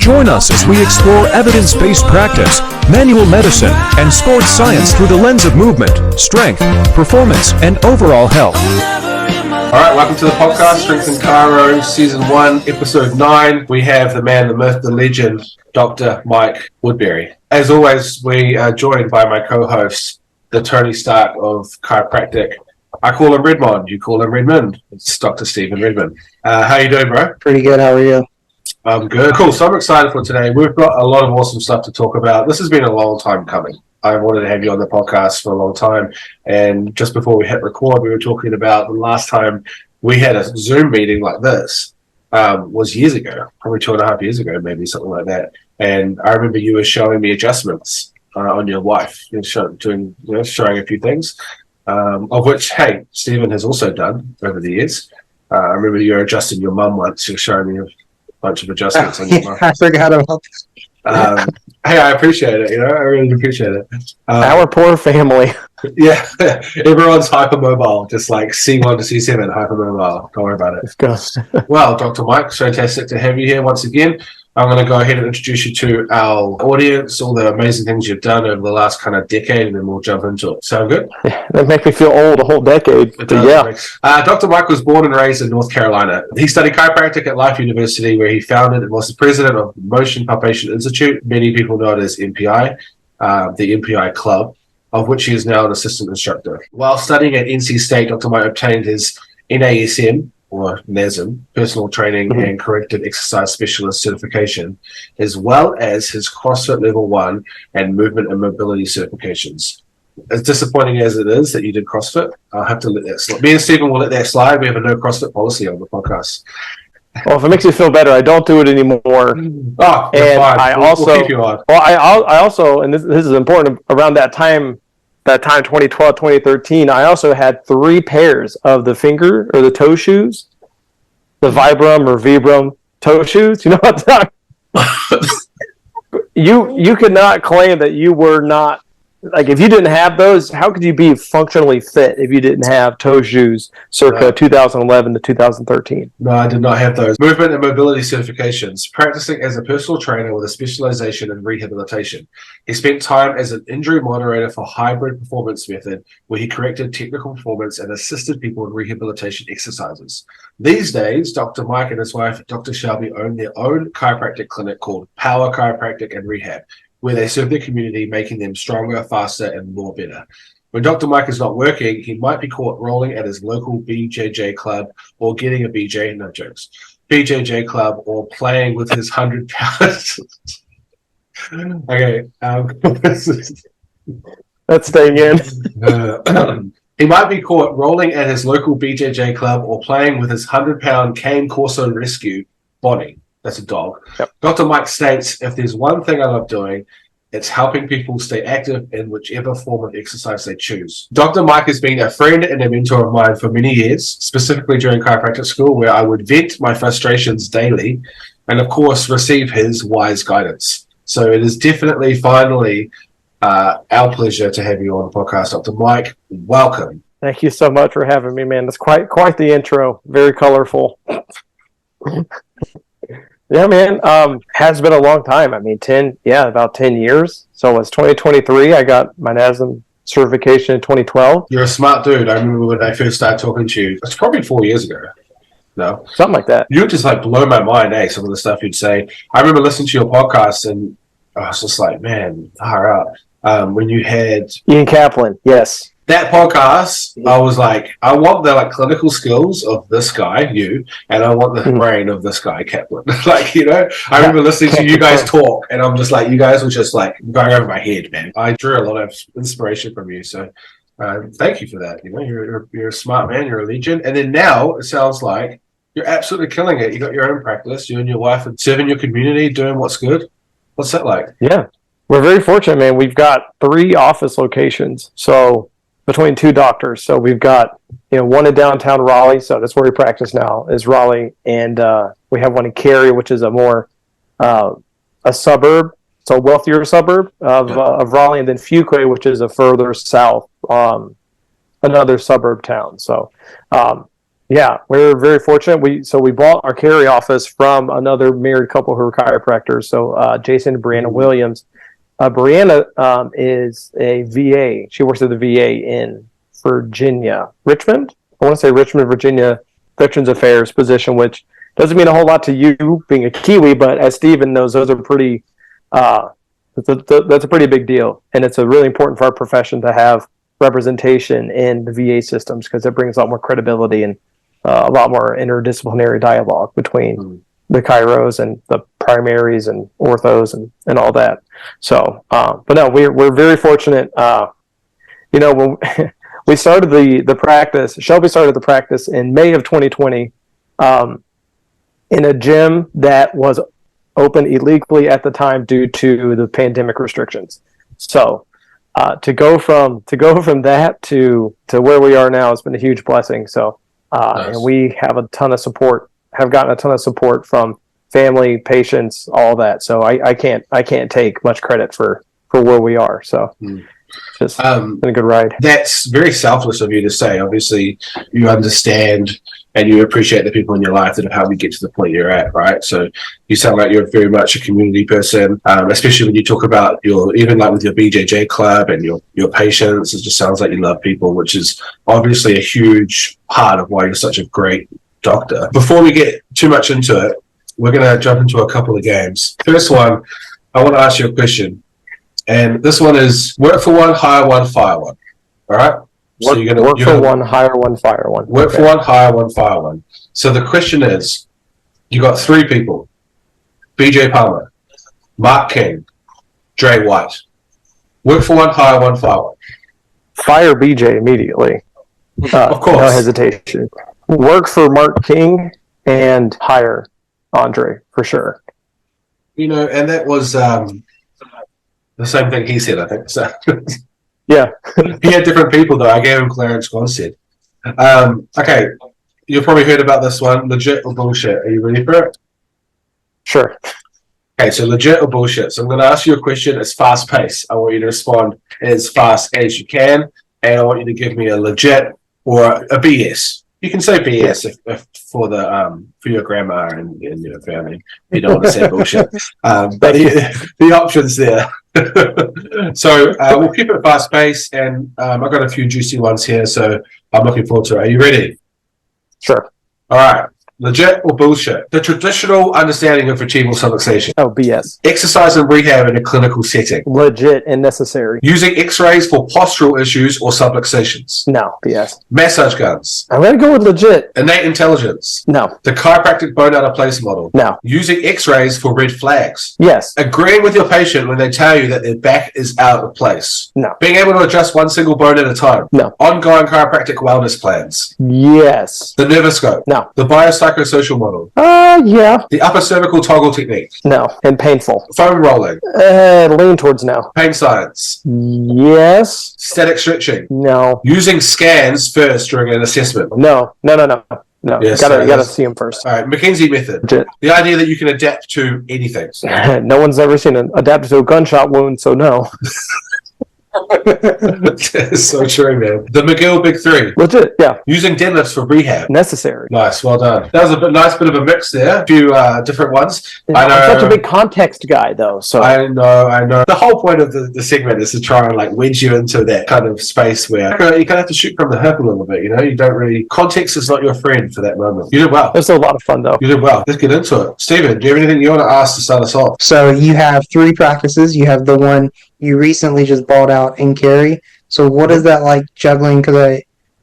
Join us as we explore evidence-based practice, manual medicine, and sports science through the lens of movement, strength, performance, and overall health. All right, welcome to the podcast, Strength and Chiro, Season 1, Episode 9. We have the man, the myth, the legend, Dr. Mike Woodbury. As always, we are joined by my co-host, the Tony Stark of Chiropractic. I call him Redmon, you call him Redmon. It's Dr. Stephen Redmon. How you doing, bro? Pretty good, how are you? I'm good. Cool, so I'm excited for today. We've got a lot of awesome stuff to talk about. This has been a long time coming. I wanted to have you on the podcast for a long time, and just before we hit record, we were talking about the last time we had a Zoom meeting like this was years ago, probably 2.5 years ago, maybe something like that. And I remember you were showing me adjustments on your wife, showing a few things, of which, hey, Stephen has also done over the years. I remember you were adjusting your mum once. You were showing me a bunch of adjustments on your mum. I forgot about that. Hey, I appreciate it. I really appreciate it. Our poor family. Yeah, everyone's hypermobile, just like C1 to C7 hypermobile. Don't worry about it. Let's go. Well, Dr. Mike, fantastic to have you here once again. I'm going to go ahead and introduce you to our audience, all the amazing things you've done over the last kind of decade, and then we'll jump into it. Sound good? Yeah, that makes me feel old, a whole decade. It does, yeah. Dr. Mike was born and raised in North Carolina. He studied chiropractic at Life University, where he founded and was the president of the Motion Palpation Institute. Many people know it as MPI, the MPI Club, of which he is now an assistant instructor. While studying at NC State, Dr. Mike obtained his NASM, or NASM, Personal Training and Corrective Exercise Specialist certification, as well as his CrossFit Level 1 and Movement and Mobility certifications. As disappointing as it is that you did CrossFit, I'll have to let that slide. Me and Stephen will let that slide. We have a no CrossFit policy on the podcast. Well, if it makes you feel better, I don't do it anymore. Oh, and fine. We'll keep you on. Well, I also, and this is important, around that time 2012, 2013, I also had 3 pairs of the finger or the toe shoes, the Vibram or Vibram toe shoes. You know what I'm talking about? You could not claim that you were not, like, if you didn't have those, how could you be functionally fit if you didn't have toe shoes circa 2011 to 2013? No, I did not have those. Movement and mobility certifications. Practicing as a personal trainer with a specialization in rehabilitation. He spent time as an injury moderator for Hybrid Performance Method, where he corrected technical performance and assisted people in rehabilitation exercises. These days, Dr. Mike and his wife, Dr. Shelby, own their own chiropractic clinic called Power Chiropractic and Rehab, where they serve their community, making them stronger, faster, and more better. When Dr. Mike is not working, he might be caught rolling at his local BJJ club or getting a BJJ club, or playing with his 100 pounds. Okay. That's staying in. He might be caught rolling at his local BJJ club or playing with his 100-pound Cane Corso Rescue, Bonnie. That's a dog. Yep. Dr. Mike states, if there's one thing I love doing, it's helping people stay active in whichever form of exercise they choose. Dr. Mike has been a friend and a mentor of mine for many years, specifically during chiropractic school, where I would vent my frustrations daily and, of course, receive his wise guidance. So it is definitely, finally, our pleasure to have you on the podcast, Dr. Mike. Welcome. Thank you so much for having me, man. That's quite the intro. Very colorful. Yeah, man. Has been a long time. I mean, about 10 years. So it's 2023. I got my NASM certification in 2012. You're a smart dude. I remember when I first started talking to you. It's probably 4 years ago. No, something like that. You would just like blow my mind, some of the stuff you'd say. I remember listening to your podcast, and I was just like, man, far out. When you had Ian Kaplan, yes. That podcast, I was like, I want the clinical skills of this guy, you, and I want the brain of this guy, Kaplan. I remember listening to you guys talk, and I'm just like, you guys were just like going over my head, man. I drew a lot of inspiration from you, so thank you for that. You're a smart man, you're a legend, and then now it sounds like you're absolutely killing it. You got your own practice, you and your wife, and serving your community, doing what's good. What's that like? Yeah, we're very fortunate, man. We've got 3 office locations, so between 2 doctors. So we've got, one in downtown Raleigh. So that's where we practice now, is Raleigh. And we have one in Cary, which is a more, a suburb. So a wealthier suburb of Raleigh. And then Fuquay, which is a further south, another suburb town. So Yeah, we're very fortunate. We bought our Cary office from another married couple who are chiropractors. So Jason and Brianna Williams. Brianna is a VA. She works at the VA in Virginia, Richmond. I want to say Richmond, Virginia, Veterans Affairs position, which doesn't mean a whole lot to you being a Kiwi, but as Steven knows, those are pretty. That's a pretty big deal, and it's really important for our profession to have representation in the VA systems because it brings a lot more credibility and a lot more interdisciplinary dialogue between the chiros and the primaries and orthos and all that. So, but no, we're very fortunate. When we started the practice, Shelby started the practice in May of 2020 in a gym that was open illegally at the time due to the pandemic restrictions. So to go from that to where we are now has been a huge blessing. So Nice. and we have gotten a ton of support from family, patients, all that. So I can't take much credit for where we are. So it's just been a good ride. That's very selfless of you to say. Obviously, you understand and you appreciate the people in your life that have helped you get to the point you're at, right? So you sound like you're very much a community person, especially when you talk about even like with your BJJ club and your patients. It just sounds like you love people, which is obviously a huge part of why you're such a great doctor. Before we get too much into it, we're going to jump into a couple of games. First one, I want to ask you a question. And this one is work for one, hire one, fire one. All right? So Work for one, hire one, fire one. Work for one, hire one, fire one. So the question is, you got three people: BJ Palmer, Mark King, Dre White. Work for one, hire one, fire one. Fire BJ immediately. Of course. No hesitation. Work for Mark King and hire Andre for sure. And that was the same thing he said, I think. So Yeah. he had different people, though. I gave him Clarence Gonstead. Okay, you've probably heard about this one. Legit or bullshit? Are you ready for it? Sure. Okay, so legit or bullshit. So I'm going to ask you a question. It's fast paced. I want you to respond as fast as you can, and I want you to give me a legit or a BS. You can say BS if for your grandma and your family. You don't want to say bullshit. But the options there. So we'll keep it fast paced, and I've got a few juicy ones here, so I'm looking forward to it. Are you ready? Sure. All right. Legit or bullshit? The traditional understanding of vertebral subluxation. Oh, BS. Exercise and rehab in a clinical setting. Legit and necessary. Using x-rays for postural issues or subluxations. No, BS. Massage guns. I'm going to go with legit. Innate intelligence. No. The chiropractic bone out of place model. No. Using x-rays for red flags. Yes. Agreeing with your patient when they tell you that their back is out of place. No. Being able to adjust one single bone at a time. No. Ongoing chiropractic wellness plans. Yes. The nervoscope. No. The biopsychosocial model. Yeah. The upper cervical toggle technique. No. And painful. Foam rolling. Lean towards no. Pain science. Yes. Static stretching. No. Using scans first during an assessment. No. No. Yes, you gotta see him first. All right, McKenzie method. Legit. The idea that you can adapt to anything. No one's ever seen an adapted to a gunshot wound, so no. So true, man. The McGill Big Three. Legit, yeah. Using deadlifts for rehab. Necessary. Nice, well done. That was a nice bit of a mix there. A few different ones. I'm such a big context guy, though. So I know. The whole point of the segment is to try and wedge you into that kind of space where you kind of have to shoot from the hip a little bit. You don't really. Context is not your friend for that moment. You did well. It was a lot of fun, though. You did well. Let's get into it. Steven, do you have anything you want to ask to start us off? So you have three practices. You have the one you recently just bought out in Cary. So what is that like juggling? Because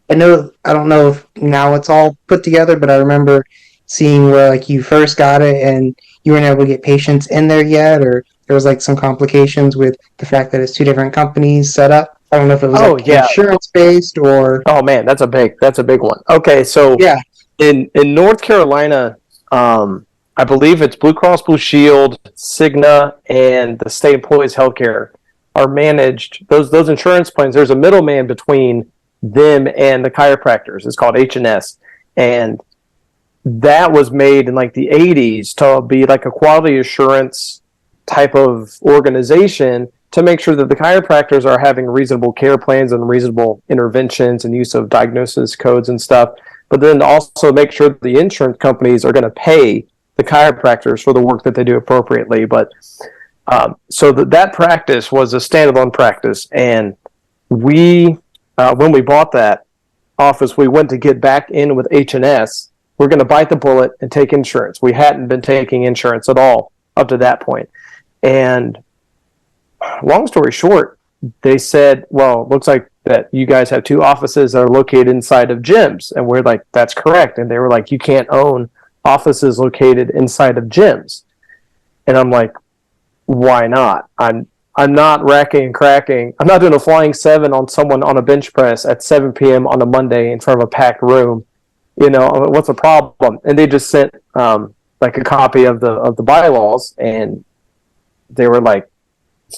I don't know if now it's all put together, but I remember seeing where you first got it and you weren't able to get patients in there yet, or there was some complications with the fact that it's two different companies set up. I don't know if it was insurance based or. Oh man, that's a big one. Okay, so yeah, in North Carolina, I believe it's Blue Cross Blue Shield, Cigna, and the State Employees Healthcare are managed. Those insurance plans. There's a middleman between them and the chiropractors. It's called H&S, and that was made in the 80s to be a quality assurance type of organization to make sure that the chiropractors are having reasonable care plans and reasonable interventions and use of diagnosis codes and stuff. but then also make sure that the insurance companies are going to pay the chiropractors for the work that they do appropriately. But so that practice was a standalone practice, and we when we bought that office, we went to get back in with H&S. We're going to bite the bullet and take insurance. We hadn't been taking insurance at all up to that point. And long story short, they said, well, looks like that you guys have 2 offices that are located inside of gyms. And we're like, that's correct. And they were like, you can't own offices located inside of gyms. And I'm like, why not? I'm not racking and cracking. I'm not doing a flying 7 on someone on a bench press at 7 p.m. on a Monday in front of a packed room. You know, what's the problem? And they just sent like a copy of the bylaws, and they were like,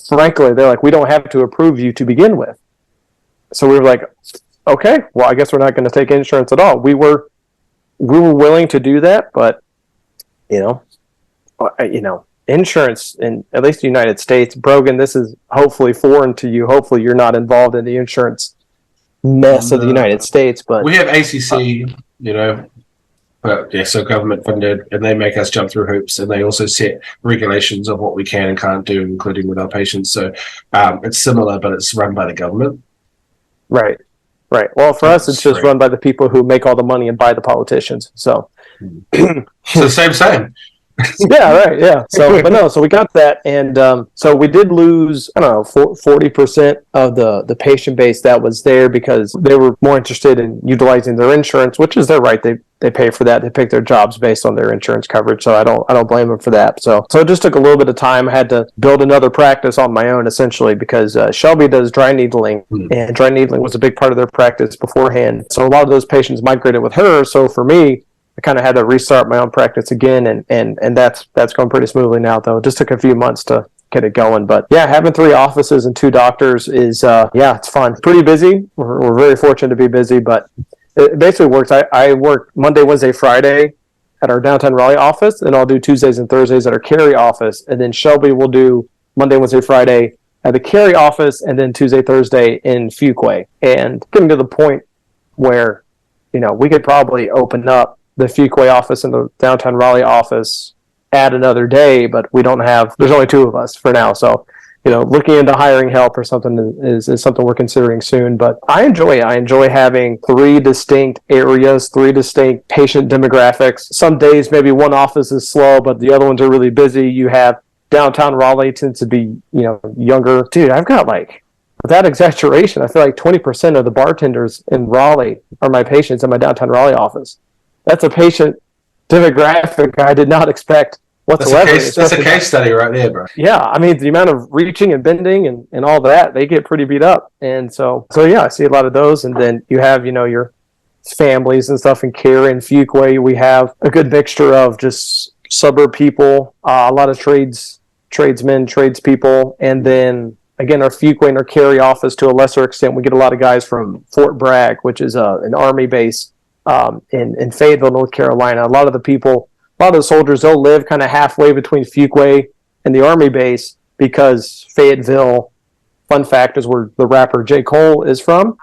frankly, they're like, we don't have to approve you to begin with. So we were like, okay, well, I guess we're not going to take insurance at all. We were willing to do that, but you know, insurance in at least the United States, Brogan, this is hopefully foreign to you. Hopefully, you're not involved in the insurance mess of the United States. But we have ACC, you know, but yeah, so government funded, and they make us jump through hoops, and they also set regulations of what we can and can't do, including with our patients. So it's similar, but it's run by the government. Right. Well, for us, it's just run by the people who make all the money and buy the politicians. So, so same. Yeah, right. Yeah. So we got that, and so we did lose, I don't know, 40% of the patient base that was there because they were more interested in utilizing their insurance, which is their right. They pay for that. They pick their jobs based on their insurance coverage. So I don't blame them for that. So it just took a little bit of time. I had to build another practice on my own essentially because Shelby does dry needling, and dry needling was a big part of their practice beforehand. So a lot of those patients migrated with her. So for me, I kind of had to restart my own practice again, and that's going pretty smoothly now, though. It just took a few months to get it going. But yeah, having 3 offices and 2 doctors is, it's fun. Pretty busy. We're very fortunate to be busy, but it basically works. I work Monday, Wednesday, Friday at our downtown Raleigh office, and I'll do Tuesdays and Thursdays at our Cary office. And then Shelby will do Monday, Wednesday, Friday at the Cary office, and then Tuesday, Thursday in Fuquay. And getting to the point where, you know, we could probably open up the Fuquay office and the downtown Raleigh office add another day, but we don't have, there's only 2 of us for now. So, you know, looking into hiring help or something is something we're considering soon. But I enjoy having 3 distinct areas, 3 distinct patient demographics. Some days maybe one office is slow, but the other ones are really busy. You have downtown Raleigh tends to be, you know, younger. Dude, I've got like, without exaggeration, I feel like 20% of the bartenders in Raleigh are my patients in my downtown Raleigh office. That's a patient demographic I did not expect whatsoever. That's a case study right there, bro. Yeah, I mean, the amount of reaching and bending and all that, they get pretty beat up. And so yeah, I see a lot of those. And then you have, you know, your families and stuff in Cary and Fuquay. We have a good mixture of just suburb people, a lot of tradesmen, tradespeople. And then, again, our Fuquay and our Cary office, to a lesser extent, we get a lot of guys from Fort Bragg, which is an Army base in Fayetteville, North Carolina. A lot of the soldiers, they'll live kind of halfway between Fuquay and the Army base because Fayetteville, fun fact, is where the rapper J. Cole is from,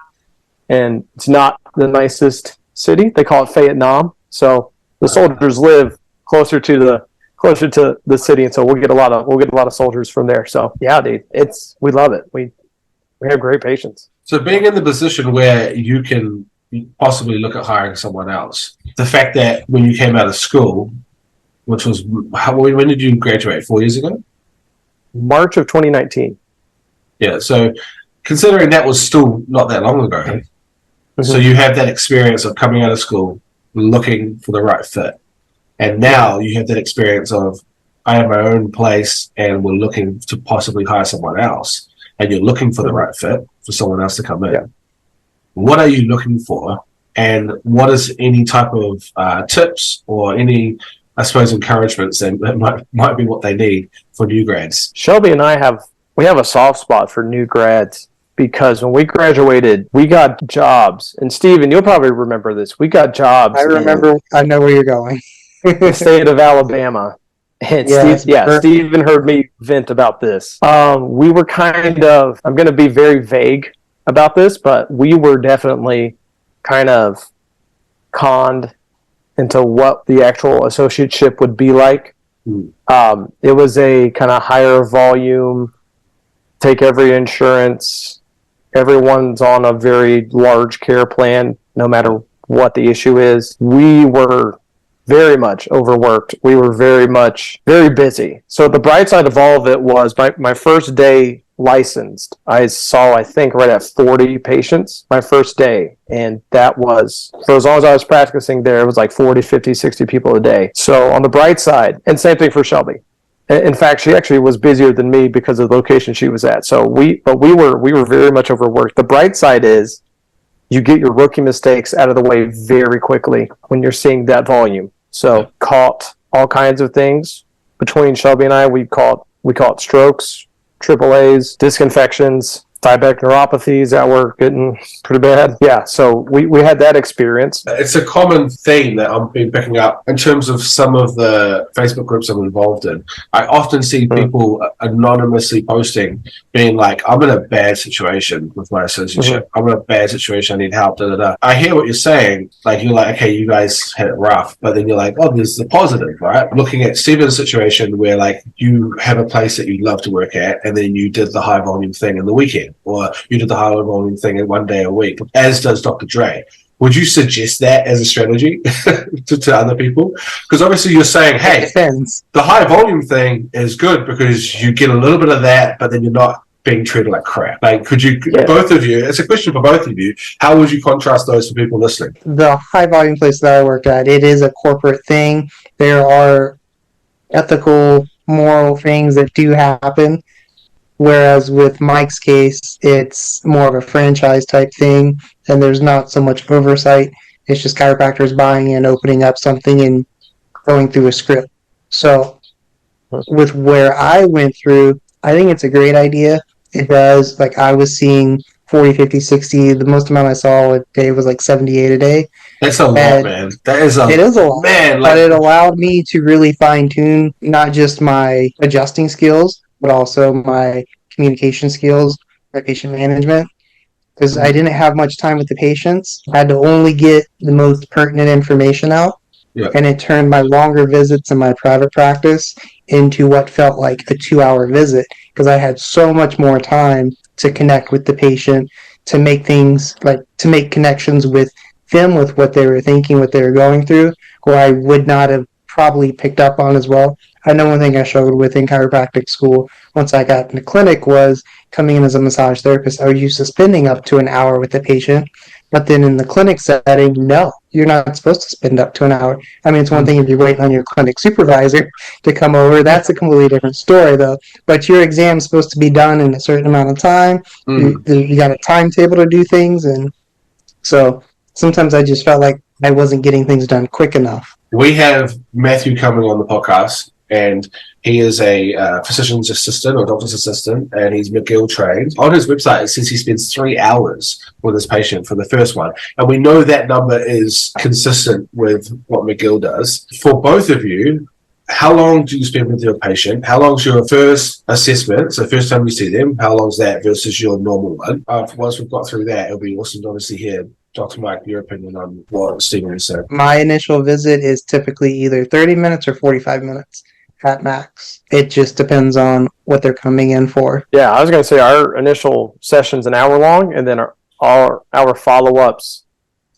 and it's not the nicest city. They call it Vietnam. So the soldiers live closer to the city, and so we'll get a lot of soldiers from there. So yeah, dude, we love it. We have great patients. So being in the position where you can possibly look at hiring someone else, the fact that when you came out of school, which was when did you graduate? 4 years ago? March of 2019. Yeah. So considering that was still not that long ago, mm-hmm. So you have that experience of coming out of school, looking for the right fit, and now you have that experience of I have my own place and we're looking to possibly hire someone else, and you're looking for the right fit for someone else to come in. Yeah. What are you looking for, and what is any type of tips or any, I suppose, encouragements that might be what they need for new grads? Shelby and I have a soft spot for new grads because when we graduated, we got jobs. And Steven, you'll probably remember this. We got jobs. I remember. I know where you're going. The state of Alabama. And Steven heard me vent about this. We were kind of, I'm going to be very vague about this, but we were definitely kind of conned into what the actual associateship would be like. It was a kind of higher volume, take every insurance, everyone's on a very large care plan, no matter what the issue is. We were very much overworked. We were very busy. So the bright side of all of it was my first day licensed, I saw, I think, right at 40 patients my first day. And that was, for as long as I was practicing there, it was like 40, 50, 60 people a day. So on the bright side, and same thing for Shelby. In fact, she actually was busier than me because of the location she was at. So we were very much overworked. The bright side is you get your rookie mistakes out of the way very quickly when you're seeing that volume. So caught all kinds of things between Shelby and I. We caught strokes, AAAs, disc infections, diabetic neuropathies that were getting pretty bad. Yeah, so we had that experience. It's a common theme that I've been picking up in terms of some of the Facebook groups I'm involved in. I often see people anonymously posting, being like, I'm in a bad situation with my associateship. I'm in a bad situation. I need help, I hear what you're saying. Like, you're like, okay, you guys had it rough. But then you're like, oh, there's the positive, right? Looking at Steven's situation where, like, you have a place that you love to work at, and then you did the high volume thing in the weekend, or you did the high volume thing in one day a week, as does Dr. Dre. Would you suggest that as a strategy to other people? Because obviously you're saying, hey, the high volume thing is good because you get a little bit of that, but then you're not being treated like crap. Like, could you, both of you, it's a question for both of you, how would you contrast those for people listening? The high volume place that I work at, it is a corporate thing. There are ethical, moral things that do happen. Whereas with Mike's case, it's more of a franchise type thing, and there's not so much oversight. It's just chiropractors buying in, opening up something, and going through a script. So with where I went through, I think it's a great idea. It does, like, I was seeing 40, 50, 60. The most amount I saw a day was like 78 a day. That's a lot, man. It is a lot. Man, but it allowed me to really fine tune not just my adjusting skills, but also my communication skills, my patient management, because I didn't have much time with the patients. I had to only get the most pertinent information out, and it turned my longer visits in my private practice into what felt like a 2-hour visit, because I had so much more time to connect with the patient, to make things, like, to make connections with them, with what they were thinking, what they were going through, where I would not have probably picked up on as well. I know one thing I struggled with in chiropractic school once I got in the clinic was coming in as a massage therapist. I was used to spending up to an hour with the patient, but then in the clinic setting, no, you're not supposed to spend up to an hour. I mean, it's one thing if you're waiting on your clinic supervisor to come over. That's a completely different story, though. But your exam's supposed to be done in a certain amount of time. You got a timetable to do things, and so sometimes I just felt like I wasn't getting things done quick enough. We have Matthew coming on the podcast, and he is a physician's assistant or doctor's assistant, and he's McGill trained. On his website, it says he spends 3 hours with his patient for the first one. And we know that number is consistent with what McGill does. For both of you, how long do you spend with your patient? How long is your first assessment? So first time you see them, how long is that versus your normal one? Once we've got through that, it'll be awesome to obviously hear, Dr. Mike, your opinion on what Stephen was saying. My initial visit is typically either 30 minutes or 45 minutes at max. It just depends on what they're coming in for. Yeah, I was going to say our initial session's an hour long, and then our follow-ups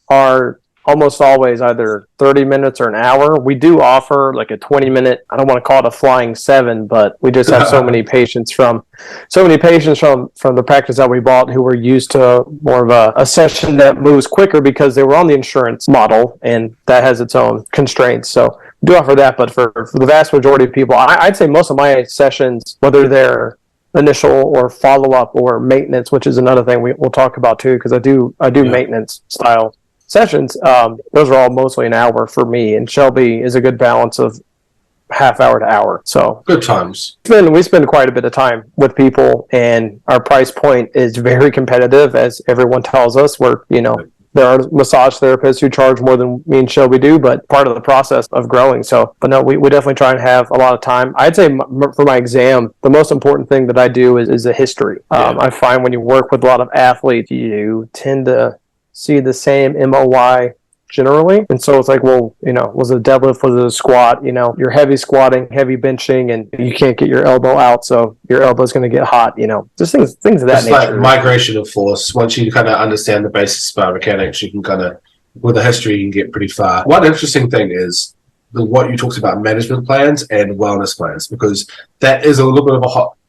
are almost always either 30 minutes or an hour. We do offer like a 20-minute, I don't want to call it a flying 7, but we just have so many patients from the practice that we bought who were used to more of a session that moves quicker because they were on the insurance model, and that has its own constraints. So we do offer that, but for the vast majority of people, I'd say most of my sessions, whether they're initial or follow-up or maintenance, which is another thing we'll talk about too, because I do maintenance style sessions, those are all mostly an hour for me, and Shelby is a good balance of half hour to hour. So good times. We spend quite a bit of time with people, and our price point is very competitive, as everyone tells us. There are massage therapists who charge more than me and Shelby do, but part of the process of growing. So, but no, we definitely try and have a lot of time. I'd say for my exam, the most important thing that I do is a history. I find when you work with a lot of athletes, you tend to see the same MOI generally. And so it's like, well, was it a deadlift, was it a squat? You're heavy squatting, heavy benching, and you can't get your elbow out, so your elbow's going to get hot. Just things of that It's nature. like migration of force. Once you kind of understand the basics of biomechanics, you can kind of, with the history, you can get pretty far. One interesting thing is what you talked about, management plans and wellness plans, because that is a little bit of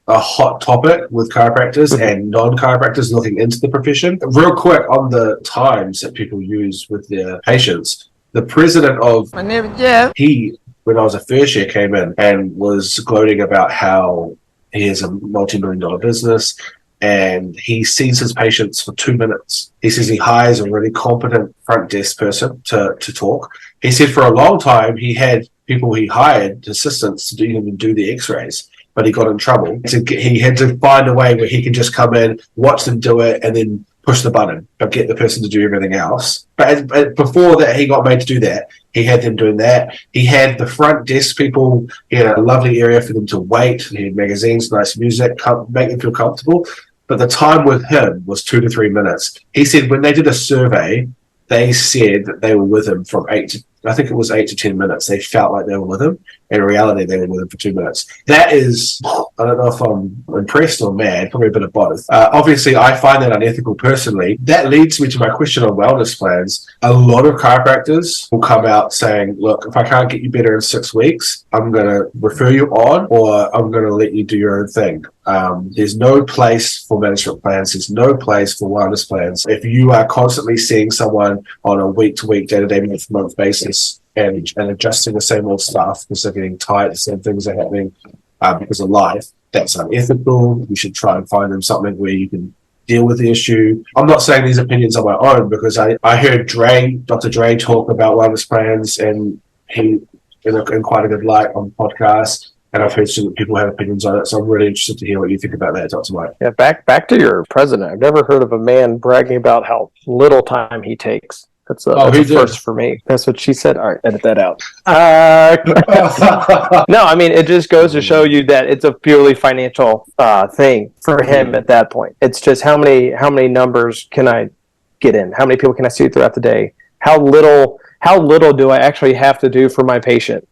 a hot topic with chiropractors and non-chiropractors looking into the profession. Real quick on the times that people use with their patients, the president of when I was a first year, came in and was gloating about how he has a multi-million-dollar business and he sees his patients for 2 minutes. He says he hires a really competent front desk person to talk. He said for a long time he had people he hired, assistants, to even do the x-rays, but he got in trouble. He had to find a way where he can just come in, watch them do it, and then push the button, but get the person to do everything else. But before that, he got made to do that. He had them doing that. He had the front desk people. He had a lovely area for them to wait. He had magazines, nice music, make them feel comfortable. But the time with him was 2 to 3 minutes. He said when they did a survey, they said that they were with him from 8 to 10 minutes. They felt like they were with him. In reality, they were with him for 2 minutes. That is, I don't know if I'm impressed or mad, probably a bit of both. Obviously, I find that unethical personally. That leads me to my question on wellness plans. A lot of chiropractors will come out saying, look, if I can't get you better in 6 weeks, I'm going to refer you on, or I'm going to let you do your own thing. There's no place for management plans. There's no place for wellness plans. If you are constantly seeing someone on a week-to-week, day-to-day, month-to-month basis and adjusting the same old stuff because they're getting tired, the same things are happening because of life, that's unethical. You should try and find them something where you can deal with the issue. I'm not saying these opinions are my own, because I heard Dr. Dre talk about wellness plans, and he in quite a good light on podcasts. And I've heard some people have opinions on it, so I'm really interested to hear what you think about that, Dr. Mike. Yeah, back to your president. I've never heard of a man bragging about how little time he takes. That's a first for me. That's what she said. All right, edit that out. No, I mean, it just goes to show you that it's a purely financial thing for him at that point. It's just how many numbers can I get in? How many people can I see throughout the day? How little do I actually have to do for my patient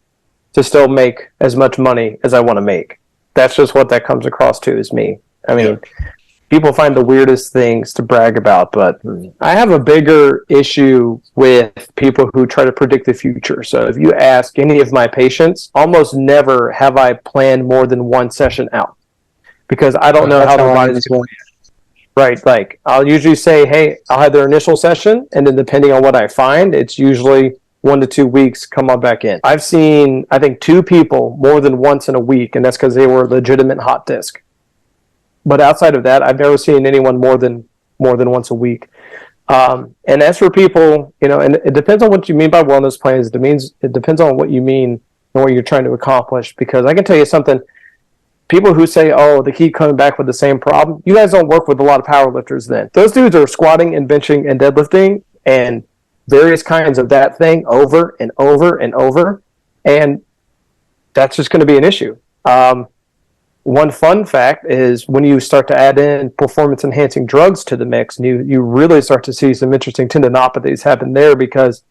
to still make as much money as I want to make? That's just what that comes across to, is me. I mean, people find the weirdest things to brag about, but I have a bigger issue with people who try to predict the future. So if you ask any of my patients, almost never have I planned more than one session out, because I don't know how the body's going. Right, like I'll usually say, hey, I'll have their initial session, and then depending on what I find, it's usually 1 to 2 weeks, come on back in. I've seen, I think, 2 people more than once in a week, and that's because they were legitimate hot disc. But outside of that, I've never seen anyone more than once a week. And as for people, and it depends on what you mean by wellness plans. It depends on what you mean and what you're trying to accomplish. Because I can tell you something. People who say, oh, they keep coming back with the same problem, you guys don't work with a lot of powerlifters then. Those dudes are squatting and benching and deadlifting and various kinds of that thing over and over and over. And that's just going to be an issue. One fun fact is when you start to add in performance-enhancing drugs to the mix, and you really start to see some interesting tendinopathies happen there, because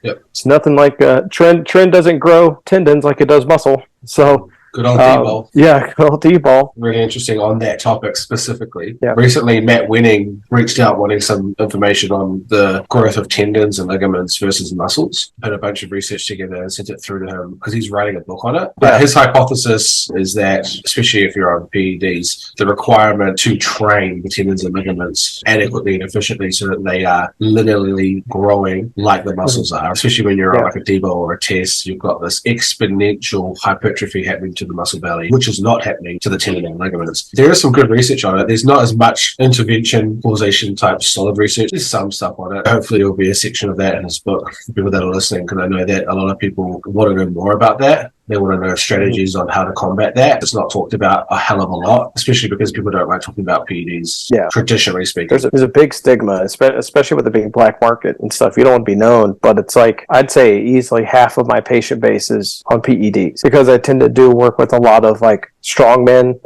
it's nothing like trend doesn't grow tendons like it does muscle. So good old D-ball. Yeah, good old D-ball. Really interesting on that topic specifically. Yeah. Recently, Matt Wenning reached out wanting some information on the growth of tendons and ligaments versus muscles. Put a bunch of research together and sent it through to him because he's writing a book on it. But his hypothesis is that, especially if you're on PEDs, the requirement to train the tendons and ligaments adequately and efficiently so that they are linearly growing like the muscles are, especially when you're on like a D-ball or a test, you've got this exponential hypertrophy happening to the muscle belly, which is not happening to the tendon and ligaments. There is some good research on it. There's not as much intervention, causation type solid research. There's some stuff on it. Hopefully there'll be a section of that in his book for people that are listening, because I know that a lot of people want to know more about that. They want to know strategies on how to combat that. It's not talked about a hell of a lot, especially because people don't like talking about PEDs, traditionally speaking. There's a big stigma, especially with it being black market and stuff. You don't want to be known, but it's like, I'd say easily half of my patient base is on PEDs, because I tend to do work with a lot of like strongmen,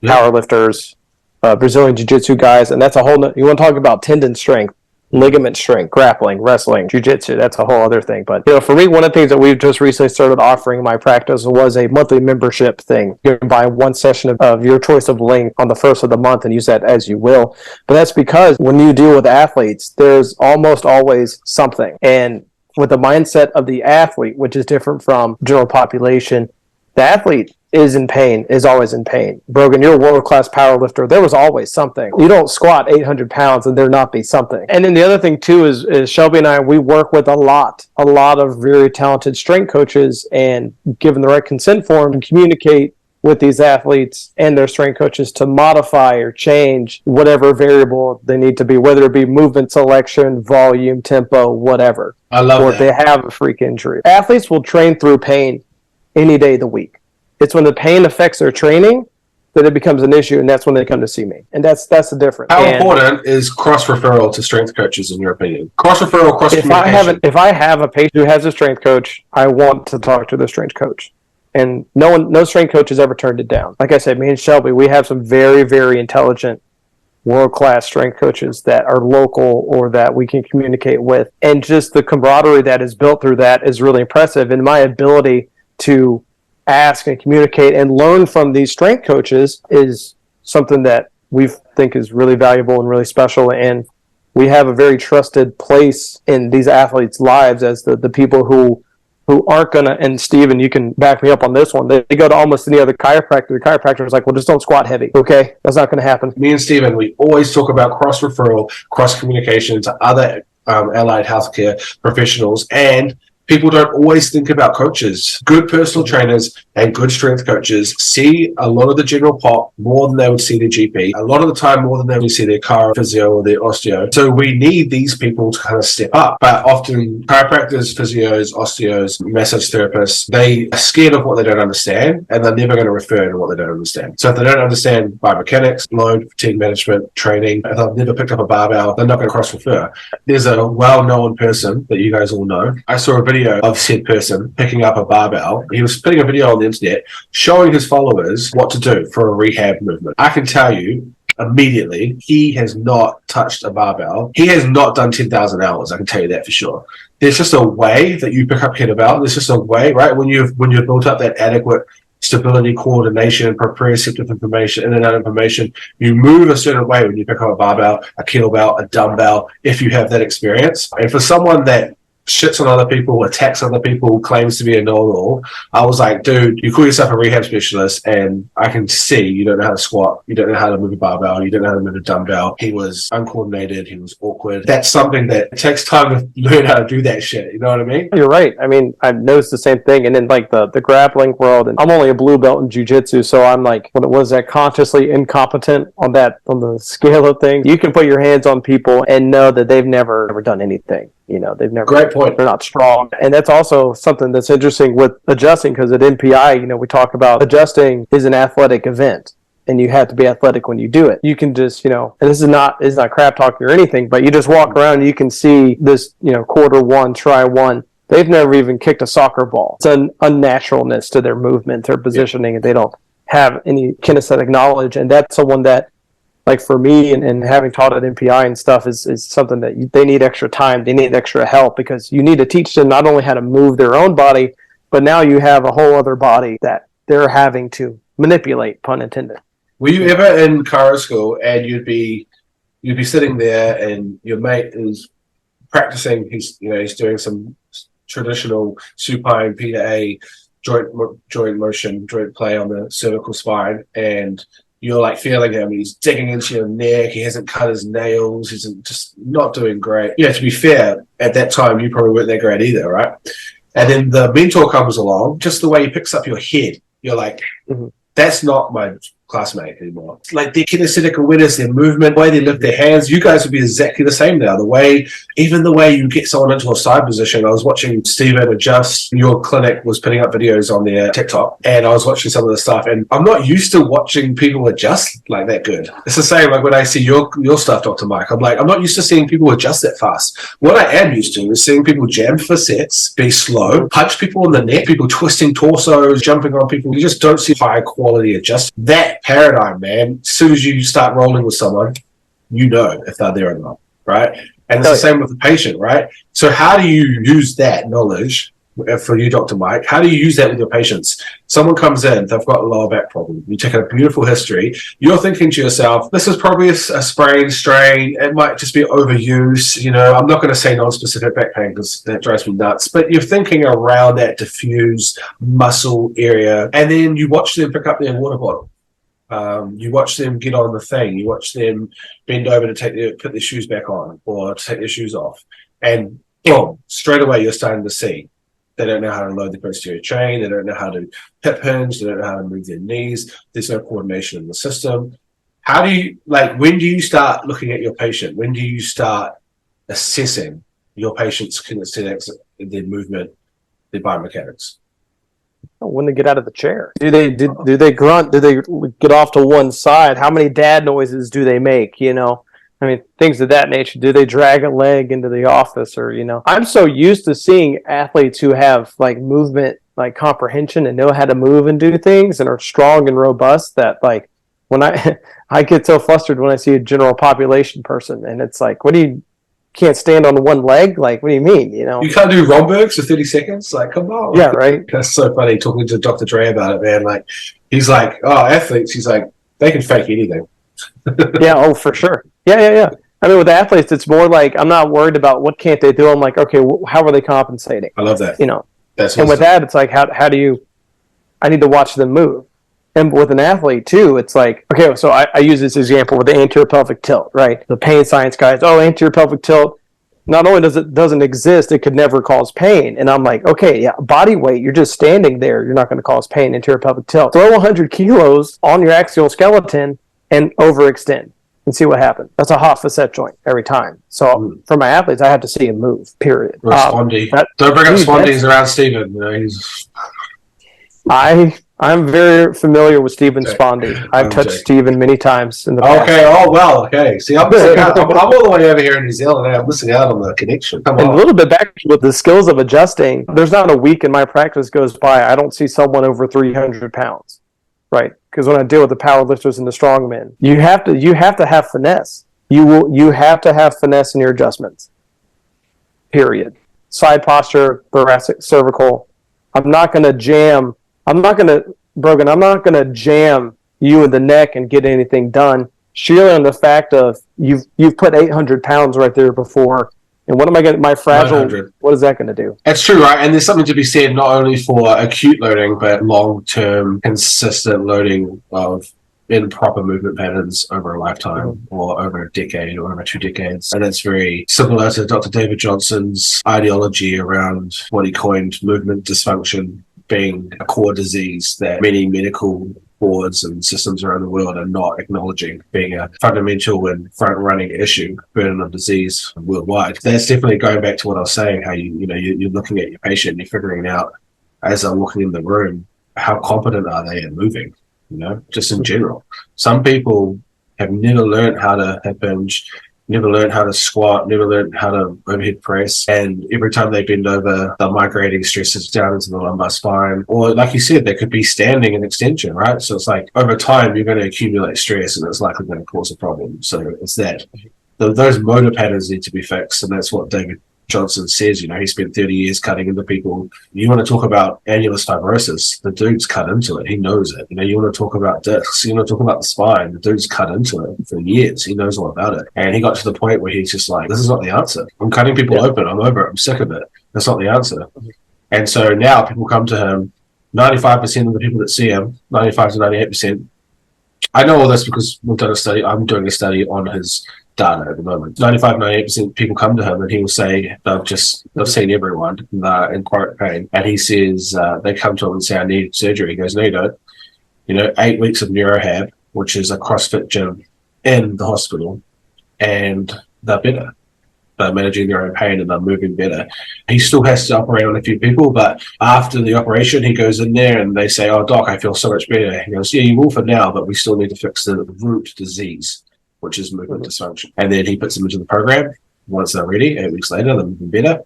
powerlifters, Brazilian jiu-jitsu guys, and that's a whole you want to talk about tendon strength. ligament strength, grappling, wrestling, jiu-jitsu. That's a whole other thing. But, for me, one of the things that we've just recently started offering in my practice was a monthly membership thing. You can buy one session of your choice of length on the first of the month and use that as you will. But that's because when you deal with athletes, there's almost always something. And with the mindset of the athlete, which is different from general population, the athlete is in pain, is always in pain. Brogan, you're a world-class powerlifter. There was always something. You don't squat 800 pounds and there not be something. And then the other thing, too, is Shelby and I, we work with a lot of very talented strength coaches, and given the right consent form, and communicate with these athletes and their strength coaches to modify or change whatever variable they need to be, whether it be movement selection, volume, tempo, whatever. I love or that. if they have a freak injury. Athletes will train through pain any day of the week. It's when the pain affects their training that it becomes an issue, and that's when they come to see me. And that's the difference. How important is cross-referral to strength coaches, in your opinion? Cross-referral, cross-communication. If I have a patient who has a strength coach, I want to talk to the strength coach. And no strength coach has ever turned it down. Like I said, me and Shelby, we have some very, very intelligent, world-class strength coaches that are local or that we can communicate with. And just the camaraderie that is built through that is really impressive. And my ability to ask and communicate and learn from these strength coaches is something that we think is really valuable and really special. And we have a very trusted place in these athletes' lives as the people who aren't going to, and Steven, you can back me up on this one, they go to almost any other chiropractor. The chiropractor is like, well, just don't squat heavy. Okay, that's not going to happen. Me and Steven, we always talk about cross-referral, cross-communication to other allied healthcare professionals, and people don't always think about coaches. Good personal trainers and good strength coaches see a lot of the general pop more than they would see their GP. A lot of the time more than they would see their chiro, physio, or their osteo. So we need these people to kind of step up. But often chiropractors, physios, osteos, massage therapists, they are scared of what they don't understand, and they're never going to refer to what they don't understand. So if they don't understand biomechanics, load, fatigue management, training, if they've never picked up a barbell, they're not going to cross-refer. There's a well-known person that you guys all know. I saw a video of said person picking up a barbell. He was putting a video on the internet showing his followers what to do for a rehab movement. I can tell you immediately, he has not touched a barbell. He has not done 10,000 hours. I can tell you that for sure. There's just a way that you pick up kettlebell. There's just a way, right? When you've built up that adequate stability, coordination, proprioceptive information, in and out information, you move a certain way when you pick up a barbell, a kettlebell, a dumbbell, if you have that experience. And for someone that shits on other people, attacks other people, claims to be a know-it-all, I was like, dude, you call yourself a rehab specialist, and I can see you don't know how to squat, you don't know how to move a barbell, you don't know how to move a dumbbell. He was uncoordinated, he was awkward. That's something that takes time to learn how to do that shit, you know what I mean? You're right. I mean, I've noticed the same thing. And then like the grappling world, and I'm only a blue belt in jiu-jitsu, so I'm like, what was that, consciously incompetent on the scale of things? You can put your hands on people and know that they've never done anything. They've never. Great point. They're not strong. And that's also something that's interesting with adjusting, because at NPI, we talk about adjusting is an athletic event, and you have to be athletic when you do it. You can just, and this is not crap talking or anything, but you just walk around and you can see this, quarter one, try one. They've never even kicked a soccer ball. It's an unnaturalness to their movement, their positioning, and they don't have any kinesthetic knowledge. And that's someone that, like for me and having taught at MPI and stuff, is something that they need extra time. They need extra help, because you need to teach them not only how to move their own body, but now you have a whole other body that they're having to manipulate, pun intended. Were you ever in chiro school and you'd be sitting there and your mate is practicing, he's doing some traditional supine P to A joint motion, joint play on the cervical spine, and you're like feeling him, he's digging into your neck, he hasn't cut his nails, he's just not doing great. To be fair, at that time, you probably weren't that great either, right? And then the mentor comes along, just the way he picks up your head, you're like, that's not my classmate anymore. Like their kinesthetic awareness, their movement, the way they lift their hands, you guys would be exactly the same now. Even the way you get someone into a side position. I was watching Steven adjust. Your clinic was putting up videos on their TikTok, and I was watching some of the stuff, and I'm not used to watching people adjust like that good. It's the same like when I see your stuff, Dr. Mike. I'm like, I'm not used to seeing people adjust that fast. What I am used to is seeing people jam for sets, be slow, punch people in the neck, people twisting torsos, jumping on people. You just don't see high quality adjustment. That paradigm, man, as soon as you start rolling with someone, if they're there or not, right? And it's the same with the patient, right? So how do you use that knowledge for you, Dr. Mike? How do you use that with your patients? Someone comes in, they've got a lower back problem. You take a beautiful history. You're thinking to yourself, this is probably a sprain, strain. It might just be overuse. You know, I'm not going to say non-specific back pain because that drives me nuts. But you're thinking around that diffuse muscle area. And then you watch them pick up their water bottle. You watch them get on the thing. You watch them bend over to put their shoes back on or take their shoes off. And boom, straight away you're starting to see. They don't know how to load the posterior chain. They don't know how to hip hinge. They don't know how to move their knees. There's no coordination in the system. How do you, when do you start looking at your patient? When do you start assessing your patient's kinesthetics, their movement, their biomechanics? When they get out of the chair, do they grunt? Do they get off to one side? How many dad noises do they make? You know, I mean, things of that nature. Do they drag a leg into the office, or I'm so used to seeing athletes who have movement, comprehension, and know how to move and do things, and are strong and robust that when I get so flustered when I see a general population person, and it's what do you? Can't stand on one leg? What do you mean? You can't do Rombergs for 30 seconds? Come on. Yeah, right. That's so funny talking to Dr. Dre about it, man. He's athletes, he's they can fake anything. Yeah, oh, for sure. Yeah. I mean, with athletes, it's more I'm not worried about what can't they do. I'm okay, how are they compensating? I love that. That's and with that, it's how do you? I need to watch them move. And with an athlete too, it's okay, so I use this example with the anterior pelvic tilt, right? The pain science guys, anterior pelvic tilt, not only doesn't exist, it could never cause pain. And I'm okay, yeah, body weight, you're just standing there, you're not going to cause pain, anterior pelvic tilt. Throw 100 kilos on your axial skeleton and overextend and see what happens. That's a hot facet joint every time. So for my athletes, I have to see him move, period. Or Spondy. Don't bring up Spondies around Stephen. I'm very familiar with Stephen Spondy. I've touched Stephen many times in the past. Okay, okay. See, I'm all the way over here in New Zealand, and I'm missing out on the connection. And a little bit back with the skills of adjusting, there's not a week in my practice goes by I don't see someone over 300 pounds, right? Because when I deal with the power lifters and the strongmen, you have to have finesse. You have to have finesse in your adjustments. Period. Side posture, thoracic, cervical. Brogan, I'm not going to jam you in the neck and get anything done. Surely on the fact of you've put 800 pounds right there before, and what am I going to, my fragile, 900. What is that going to do? That's true, right? And there's something to be said not only for acute loading, but long-term, consistent loading of improper movement patterns over a lifetime or over a decade or over 2 decades. And that's very similar to Dr. David Johnson's ideology around what he coined movement dysfunction being a core disease that many medical boards and systems around the world are not acknowledging being a fundamental and front-running issue, burden of disease worldwide. That's definitely going back to what I was saying, how you're looking at your patient and you're figuring out as they're walking in the room, how competent are they at moving, just in general. Some people have never learned how to hip hinge, never learned how to squat, never learned how to overhead press. And every time they bend over, they're migrating stresses down into the lumbar spine. Or like you said, they could be standing in extension, right? So it's over time, you're going to accumulate stress and it's likely going to cause a problem. So it's that. Those motor patterns need to be fixed. And that's what David Johnson says. He spent 30 years cutting into people. You want to talk about annulus fibrosis, the dude's cut into it. He knows it. You want to talk about discs, you want to talk about the spine, the dude's cut into it for years. He knows all about it. And he got to the point where he's just this is not the answer. I'm cutting people open. I'm over it. I'm sick of it. That's not the answer. And so now people come to him, 95% of the people that see him, 95 to 98%. I know all this because we've done a study. I'm doing a study on his data at the moment. 95, 98% people come to him and he will say they've seen everyone in chronic pain. And he says they come to him and say, I need surgery. He goes, no, you don't. 8 weeks of neurohab, which is a CrossFit gym in the hospital, and they're better. They're managing their own pain and they're moving better. He still has to operate on a few people, but after the operation, he goes in there and they say, oh, doc, I feel so much better. He goes, yeah, you will for now, but we still need to fix the root disease, which is movement dysfunction. And then he puts them into the program. Once they're ready, 8 weeks later, they're moving better.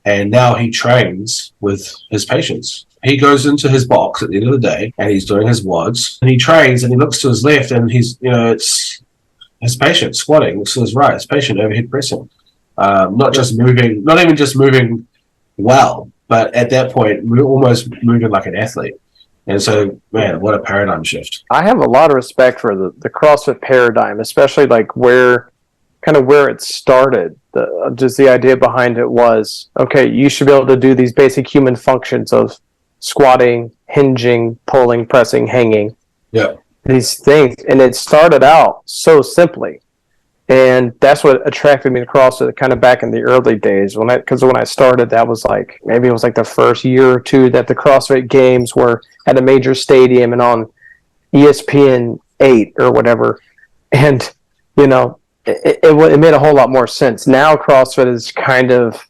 And now he trains with his patients. He goes into his box at the end of the day and he's doing his WODs and he trains and he looks to his left and he's, it's his patient squatting, looks to his right, his patient overhead pressing. not even just moving well, but at that point, we're almost moving like an athlete. And so, man, what a paradigm shift. I have a lot of respect for the CrossFit paradigm, especially like where it started. Just the idea behind it was, okay, you should be able to do these basic human functions of squatting, hinging, pulling, pressing, hanging. Yeah. These things. And it started out so simply. And that's what attracted me to CrossFit kind of back in the early days. Because when I started, that was like, maybe it was like the first year or two that the CrossFit Games were at a major stadium and on ESPN 8 or whatever. And, you know, it made a whole lot more sense. Now CrossFit has kind of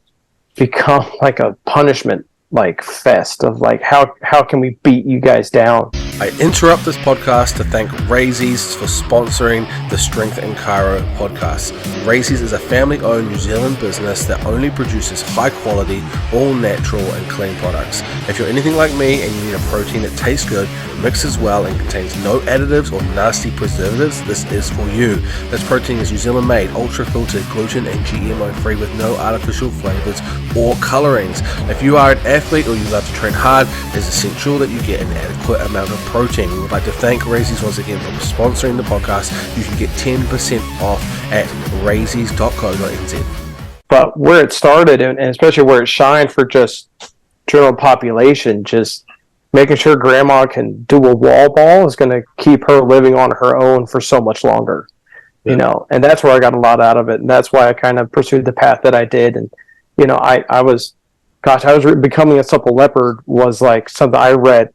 become like a punishment like fest of like how can we beat you guys down. I interrupt this podcast to thank Raisies for sponsoring the Strength and Chiro podcast. Raisies is a family-owned New Zealand business that only produces high-quality, all-natural and clean products. If you're anything like me and you need a protein that tastes good, mixes well and contains no additives or nasty preservatives, this is for you. This protein is New Zealand-made, ultra-filtered, gluten and GMO-free with no artificial flavors or colorings. If you are an athlete or you love to train hard, it's essential that you get an adequate amount of protein. We would like to thank Raisies once again for sponsoring the podcast. You can get 10% off at raisies.co.nz. But where it started, and especially where it shined for just general population, just making sure grandma can do a wall ball is going to keep her living on her own for so much longer. Yeah. You know, and that's where I got a lot out of it. And that's why I kind of pursued the path that I did. And, you know, I was becoming a supple leopard was like something I read,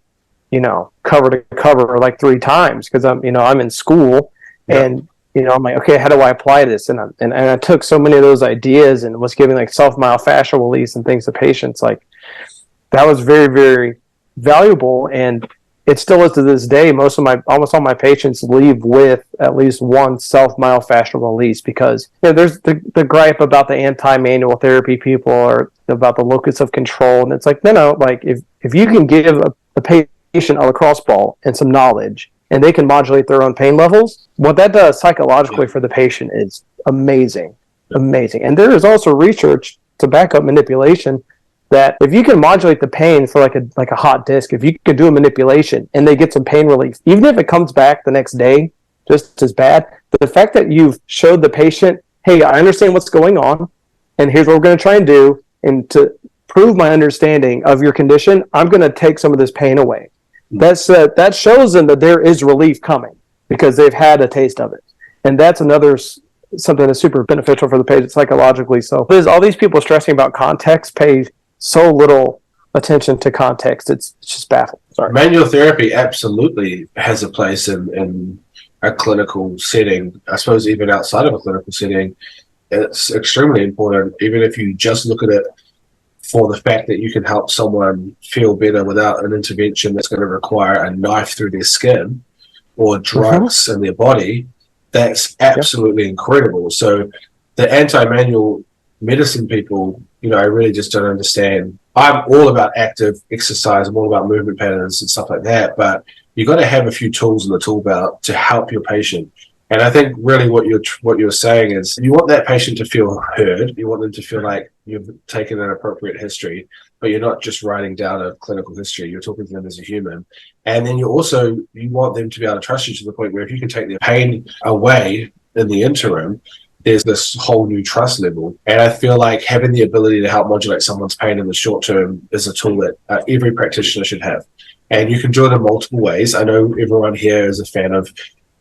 you know, cover to cover like 3 times because I'm in school. Yeah. And, you know, I'm like, okay, how do I apply this? And I took so many of those ideas and was giving like self-myofascial release and things to patients. Like that was very, very valuable. And it still is to this day. Almost all my patients leave with at least one self-myofascial release because, you know, there's the gripe about the anti-manual therapy people or about the locus of control. And it's like, no, like if you can give a patient a lacrosse ball and some knowledge and they can modulate their own pain levels, what that does psychologically for the patient is amazing. And there is also research to back up manipulation that if you can modulate the pain for like a hot disc, if you can do a manipulation and they get some pain relief, even if it comes back the next day just as bad, the fact that you've showed the patient, hey, I understand what's going on and here's what we're going to try and do, and to prove my understanding of your condition, I'm going to take some of this pain away. That shows them that there is relief coming because they've had a taste of it. And that's something that's super beneficial for the patient psychologically. So all these people stressing about context pay so little attention to context. It's just baffling. Sorry. Manual therapy absolutely has a place in a clinical setting. I suppose even outside of a clinical setting, it's extremely important. Even if you just look at it for the fact that you can help someone feel better without an intervention that's going to require a knife through their skin or drugs in their body, that's absolutely incredible. So the anti-manual medicine people, you know, I really just don't understand. I'm all about active exercise. I'm all about movement patterns and stuff like that. But you got to have a few tools in the tool belt to help your patient. And I think really what you're saying is you want that patient to feel heard. You want them to feel like you've taken an appropriate history, but you're not just writing down a clinical history. You're talking to them as a human. And then you want them to be able to trust you to the point where if you can take their pain away in the interim, there's this whole new trust level. And I feel like having the ability to help modulate someone's pain in the short term is a tool that every practitioner should have. And you can do it in multiple ways. I know everyone here is a fan of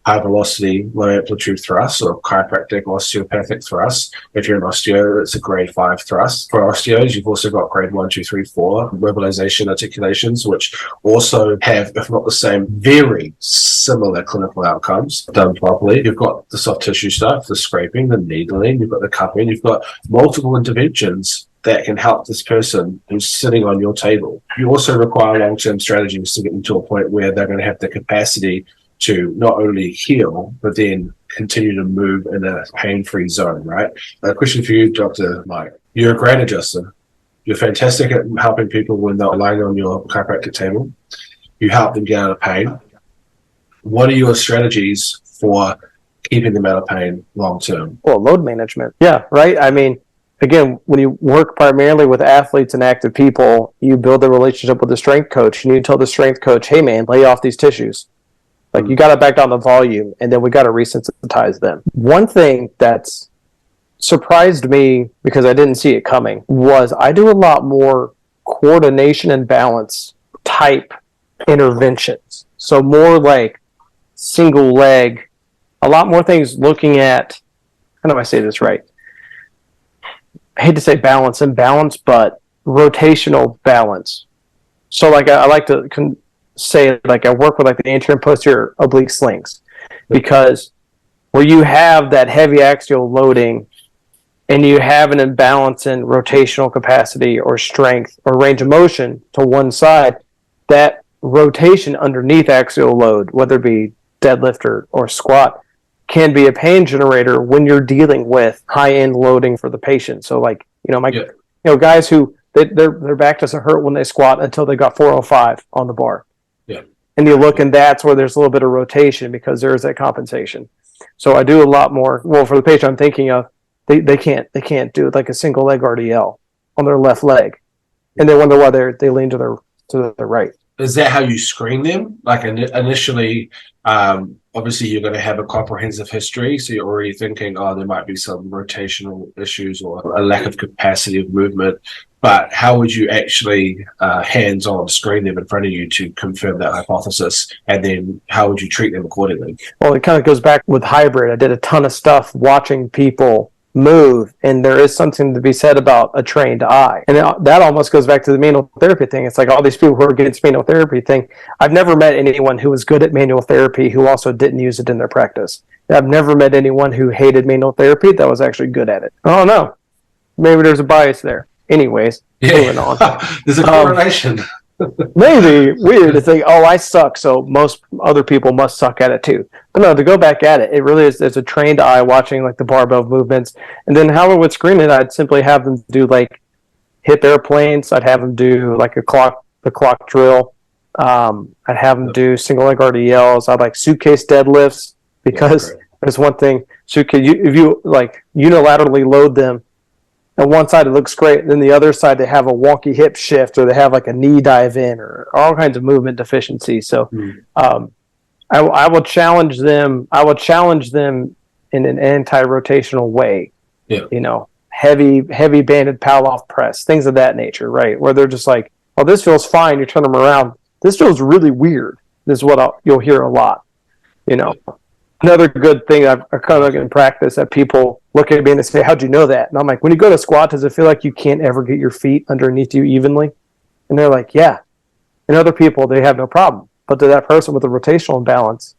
high velocity, low amplitude thrust or chiropractic or osteopathic thrust. If you're an osteo, it's a grade 5 thrust. For osteos, you've also got grade 1, 2, 3, 4 mobilization articulations, which also have, if not the same, very similar clinical outcomes done properly. You've got the soft tissue stuff, the scraping, the needling, you've got the cupping, you've got multiple interventions that can help this person who's sitting on your table. You also require long-term strategies to get them to a point where they're going to have the capacity to not only heal, but then continue to move in a pain-free zone, right? A question for you, Dr. Mike. You're a great adjuster. You're fantastic at helping people when they're lying on your chiropractic table. You help them get out of pain. What are your strategies for keeping them out of pain long-term? Well, load management. Yeah, right? I mean, again, when you work primarily with athletes and active people, you build a relationship with the strength coach, and you tell the strength coach, hey man, lay off these tissues. Like, you got to back down the volume, and then we got to resensitize them. One thing that's surprised me, because I didn't see it coming, was I do a lot more coordination and balance type interventions. So more like single leg, a lot more things looking at, how do I say this right? I hate to say balance and balance, but rotational balance. So like I like to say, like, I work with like the anterior and posterior oblique slings, because where you have that heavy axial loading and you have an imbalance in rotational capacity or strength or range of motion to one side, that rotation underneath axial load, whether it be deadlift or squat, can be a pain generator when you're dealing with high-end loading for the patient. So like, guys who their back doesn't hurt when they squat until they got 405 on the bar. Yeah. And you look, and that's where there's a little bit of rotation, because there is that compensation. So I do a lot more. Well, for the patient I'm thinking of, they can't do like a single leg RDL on their left leg, and they wonder why they lean to their right. Is that how you screen them? Like initially, obviously you're going to have a comprehensive history, so you're already thinking, oh, there might be some rotational issues or a lack of capacity of movement. But how would you actually hands-on screen them in front of you to confirm that hypothesis? And then how would you treat them accordingly? Well, it kind of goes back with hybrid. I did a ton of stuff watching people move, and there is something to be said about a trained eye. And that almost goes back to the manual therapy thing. It's like all these people who are against manual therapy thing. I've never met anyone who was good at manual therapy who also didn't use it in their practice. I've never met anyone who hated manual therapy that was actually good at it. I don't know. Maybe there's a bias there. Anyways, moving on. There's a correlation. Maybe weird to think, oh, I suck, so most other people must suck at it too. But no, to go back at it, it really is. There's a trained eye watching like the barbell movements, and then how I would screen it, I'd simply have them do like hip airplanes. I'd have them do like the clock drill. I'd have them do single leg RDLs. I'd like suitcase deadlifts, because there's one thing. Suitcase, if you like unilaterally load them, on one side it looks great, and then the other side they have a wonky hip shift, or they have like a knee dive in, or all kinds of movement deficiencies. So I will challenge them. I will challenge them in an anti-rotational way. Yeah. Heavy banded Palloff press, things of that nature, right? Where they're just like, oh, this feels fine. You turn them around. This feels really weird. This is what you'll hear a lot. Another good thing I've kind of in practice, that people look at me and they say, how'd you know that? And I'm like, when you go to squat, does it feel like you can't ever get your feet underneath you evenly? And they're like, yeah. And other people, they have no problem. But to that person with a rotational imbalance,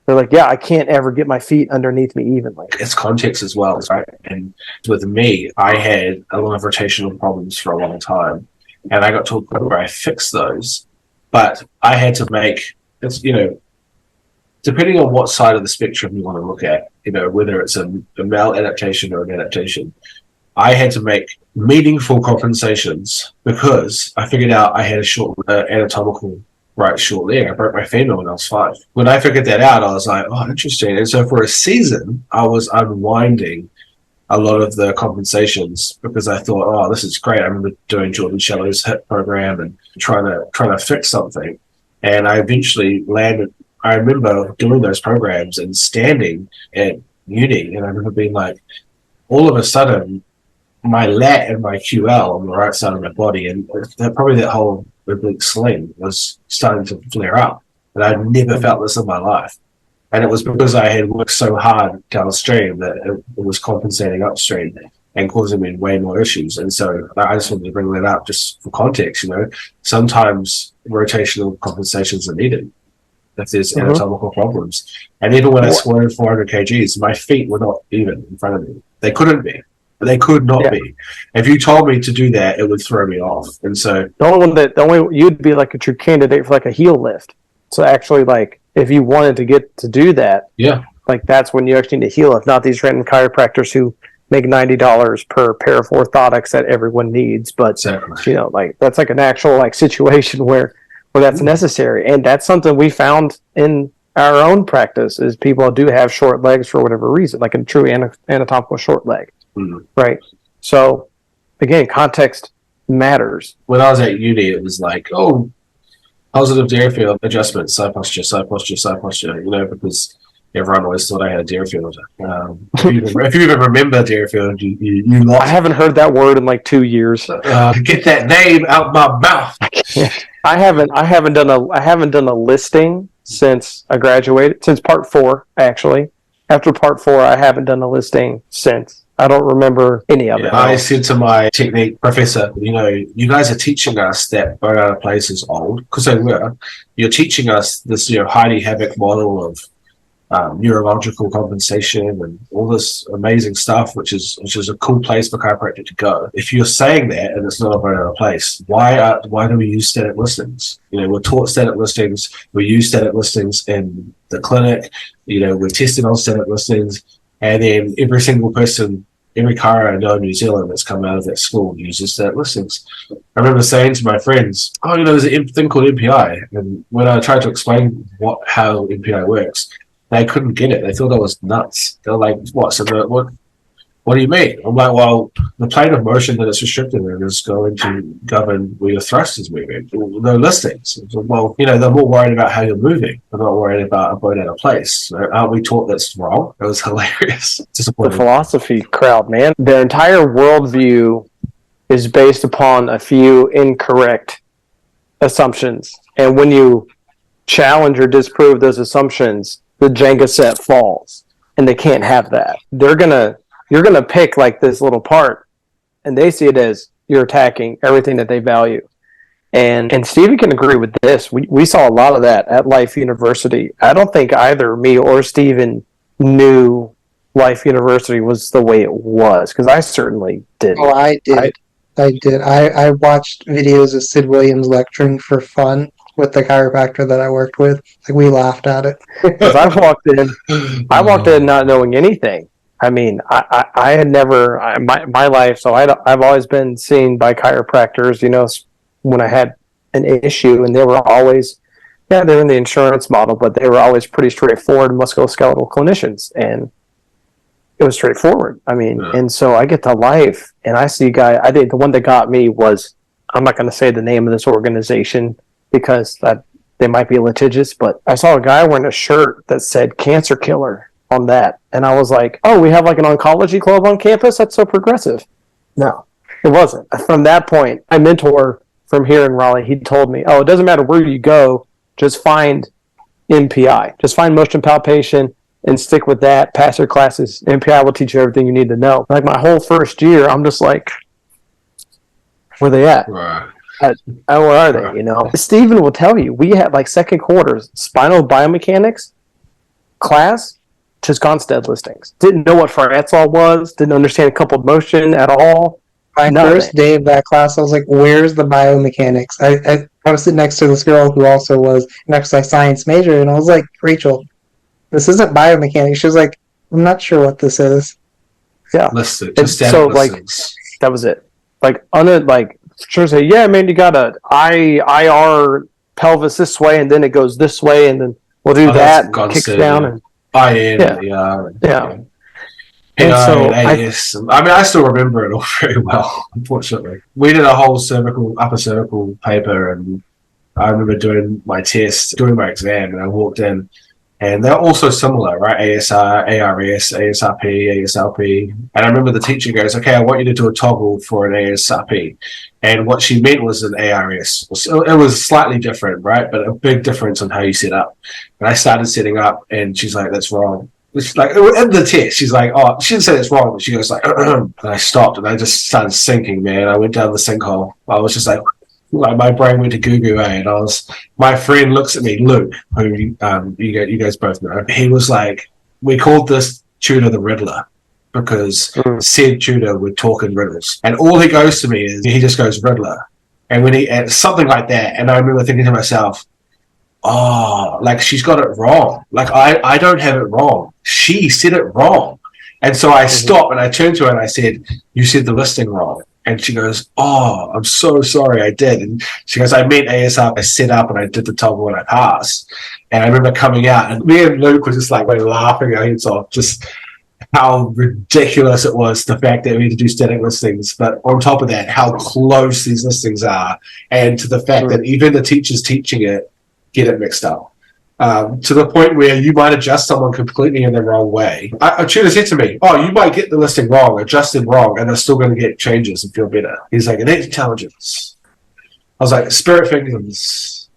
they're like, yeah, I can't ever get my feet underneath me evenly. It's context as well, right? And with me, I had a lot of rotational problems for a long time. And I got to a point where I fixed those. But I had to make, depending on what side of the spectrum you want to look at, whether it's a maladaptation or an adaptation, I had to make meaningful compensations, because I figured out I had a short anatomical right short leg. I broke my femur when I was 5. When I figured that out, I was like, oh, interesting. And so for a season, I was unwinding a lot of the compensations, because I thought, oh, this is great. I remember doing Jordan Shallow's hip program and trying to fix something. And I eventually landed. I remember doing those programs and standing at uni, and I remember being like, all of a sudden, my lat and my QL on the right side of my body, and probably that whole oblique sling was starting to flare up. And I'd never felt this in my life. And it was because I had worked so hard downstream that it was compensating upstream and causing me way more issues. And so I just wanted to bring that up just for context. Sometimes rotational compensations are needed if there's anatomical problems. And even when I squatted 400 kgs, my feet were not even in front of me. They couldn't be. They could not be. If you told me to do that, it would throw me off. And so the only you'd be like a true candidate for like a heel lift. So actually, like, if you wanted to get to do that, like, that's when you actually need to heel lift, not these random chiropractors who make $90 per pair of orthotics that everyone needs. But like, that's like an actual like situation where that's necessary. And that's something we found in our own practice, is people do have short legs for whatever reason, like a true anatomical short leg, right? So again, context matters. When I was at uni, it was like, oh, positive Deerfield adjustment, side posture, because everyone always thought I had a Deerfield. If you even remember Deerfield, you lost. I haven't heard that word in like 2 years. Get that name out my mouth. I haven't done a listing since I graduated, since part 4 actually. After part 4, I haven't done a listing since. I don't remember any of it. I said to my technique professor, you guys are teaching us that bone out of place is old, because they were. You're teaching us this, Heidi Havoc model of neurological compensation and all this amazing stuff, which is a cool place for chiropractic to go. If you're saying that and it's not a bone out of place, why do we use static listings? We're taught static listings. We use static listings in the clinic. We're tested on static listings. And then every single person, every chiro I know in New Zealand that's come out of that school uses that listings. I remember saying to my friends, there's a thing called MPI. And when I tried to explain how MPI works, they couldn't get it. They thought I was nuts. They're like, what? So what do you mean? I'm like, well, the plane of motion that it's restricted in is going to govern where your thrust is moving. No listings. Well, they're more worried about how you're moving. They're not worried about a bone out of place. So aren't we taught that's wrong? It was hilarious. The philosophy crowd, man. Their entire worldview is based upon a few incorrect assumptions. And when you challenge or disprove those assumptions, the Jenga set falls. And they can't have that. You're gonna pick like this little part, and they see it as you're attacking everything that they value. And Stephen can agree with this. We saw a lot of that at Life University. I don't think either me or Stephen knew Life University was the way it was, because I certainly didn't. Oh, I did. I watched videos of Sid Williams lecturing for fun with the chiropractor that I worked with. Like, we laughed at it. Because I walked in not knowing anything. I mean, I had never, my life, so I've always been seen by chiropractors, when I had an issue, and they were always, they're in the insurance model, but they were always pretty straightforward musculoskeletal clinicians, and it was straightforward. I mean, and so I get to Life, and I see a guy, I think the one that got me was, I'm not going to say the name of this organization, because they might be litigious, but I saw a guy wearing a shirt that said cancer killer on that. And I was like, oh, we have like an oncology club on campus? That's so progressive. No, it wasn't. From that point, my mentor from here in Raleigh, he told me, oh, it doesn't matter where you go, just find MPI. Just find motion palpation and stick with that. Pass your classes. MPI will teach you everything you need to know. Like my whole first year, I'm just like, where they at? Right. Where are they? Stephen will tell you, we had like second quarters, spinal biomechanics class, just Gonstead listings. Didn't know what Fratzol was, didn't understand coupled motion at all. My first day of that class, I was like, where's the biomechanics? I was sitting next to this girl who also was an exercise science major, and I was like, Rachel, this isn't biomechanics. She was like, I'm not sure what this is. Yeah. So, like, that was it. Sure say, yeah, man, you got a IR pelvis this way, and then it goes this way, and then we'll do that, and kicks down, and yeah. And so I still remember it all very well, unfortunately. We did a whole upper cervical paper, and I remember doing my test, doing my exam, and I walked in, and they're also similar, right? ASR, ARS, ASRP, ASLP. And I remember the teacher goes, okay, I want you to do a toggle for an ASRP. And what she meant was an ARS. It was slightly different, right? But a big difference on how you set up. And I started setting up, and she's like, that's wrong. It's like, in the test, she's like, oh, she didn't say it's wrong, but she goes like, and I stopped, and I just started sinking, man. I went down the sinkhole. I was just like my brain went to goo-goo, and my friend looks at me, Luke, who you guys both know. He was like, we called this tutor the Riddler, because said tutor would talk in riddles. And all he goes to me is, he just goes, Riddler. And when something like that, and I remember thinking to myself, oh, like, she's got it wrong. Like, I don't have it wrong. She said it wrong. And so I stopped, and I turned to her and I said, you said the listing wrong. And she goes, oh, I'm so sorry, I did. And she goes, I meant ASR, I set up and I did the toggle and I passed. And I remember coming out, and me and Luke were just like, we're laughing our heads off, just how ridiculous it was, the fact that we had to do static listings, but on top of that, how close these listings are, and to the fact that even the teachers teaching it get it mixed up. To the point where you might adjust someone completely in the wrong way. A tutor said to me, "Oh, you might get the listing wrong, adjusted wrong, and they're still going to get changes and feel better." He's like, "Innate intelligence." I was like, "Spirit fingers."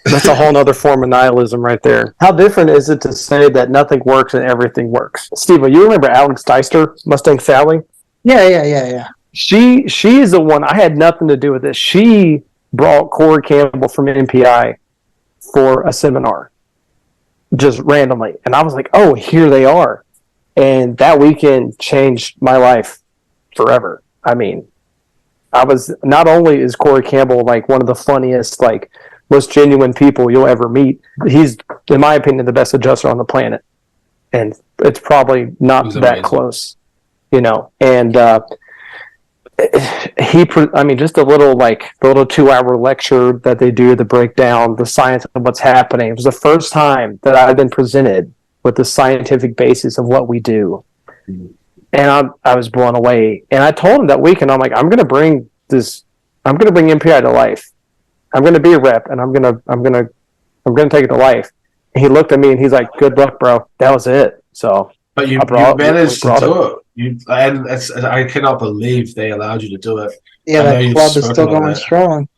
That's a whole nother form of nihilism right there. How different is it to say that nothing works and everything works? Steve, you remember Alex Deister, Mustang Sally? Yeah. She is the one. I had nothing to do with this. She brought Corey Campbell from MPI for a seminar, just randomly, and I was like, "Oh, here they are!" And that weekend changed my life forever. I mean, I was not only is Corey Campbell like one of the funniest, like most genuine people you'll ever meet. He's, in my opinion, the best adjuster on the planet, and it's probably not that close, you know. And just a little like the little 2-hour lecture that they do to break down the science of what's happening. It was the first time that I've been presented with the scientific basis of what we do, and I was blown away. And I told him that weekend, I'm like, I'm going to bring MPI to life. I'm going to be a rep, and I'm going to take it to life. And he looked at me and he's like, "Good luck, bro." That was it. So, but you managed to do it. I cannot believe they allowed you to do it. Yeah, that club is still going strong.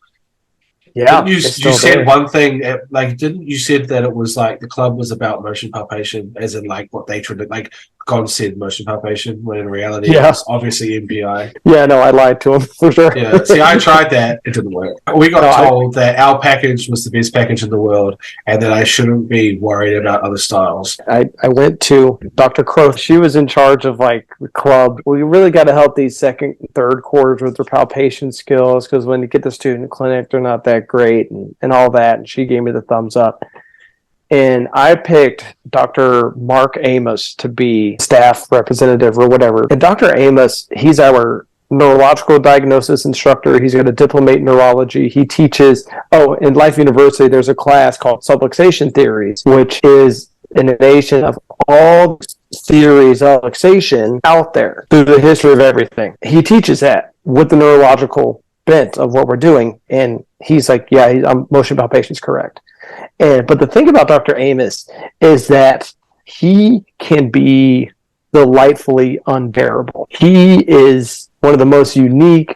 Yeah, you said one thing, didn't you said that it was like the club was about motion palpation, as in like what they tried to, like God said motion palpation, when in reality it was obviously MPI. Yeah, no, I lied to him for sure. Yeah, see, I tried that, it didn't work. We got told that our package was the best package in the world, and that I shouldn't be worried about other styles. I went to Dr. Croth. She was in charge of like the club. We really got to help these second and third quarters with their palpation skills, because when you get the student clinic, they're not that great and all that. And she gave me the thumbs up. And I picked Dr. Mark Amos to be staff representative or whatever. And Dr. Amos, he's our neurological diagnosis instructor. He's got a diplomate in neurology. He teaches, in Life University, there's a class called subluxation theories, which is an innovation of all theories of luxation out there through the history of everything. He teaches that with the neurological bent of what we're doing. And he's like, motion palpation is correct. But the thing about Dr. Amos is that he can be delightfully unbearable. He is one of the most unique,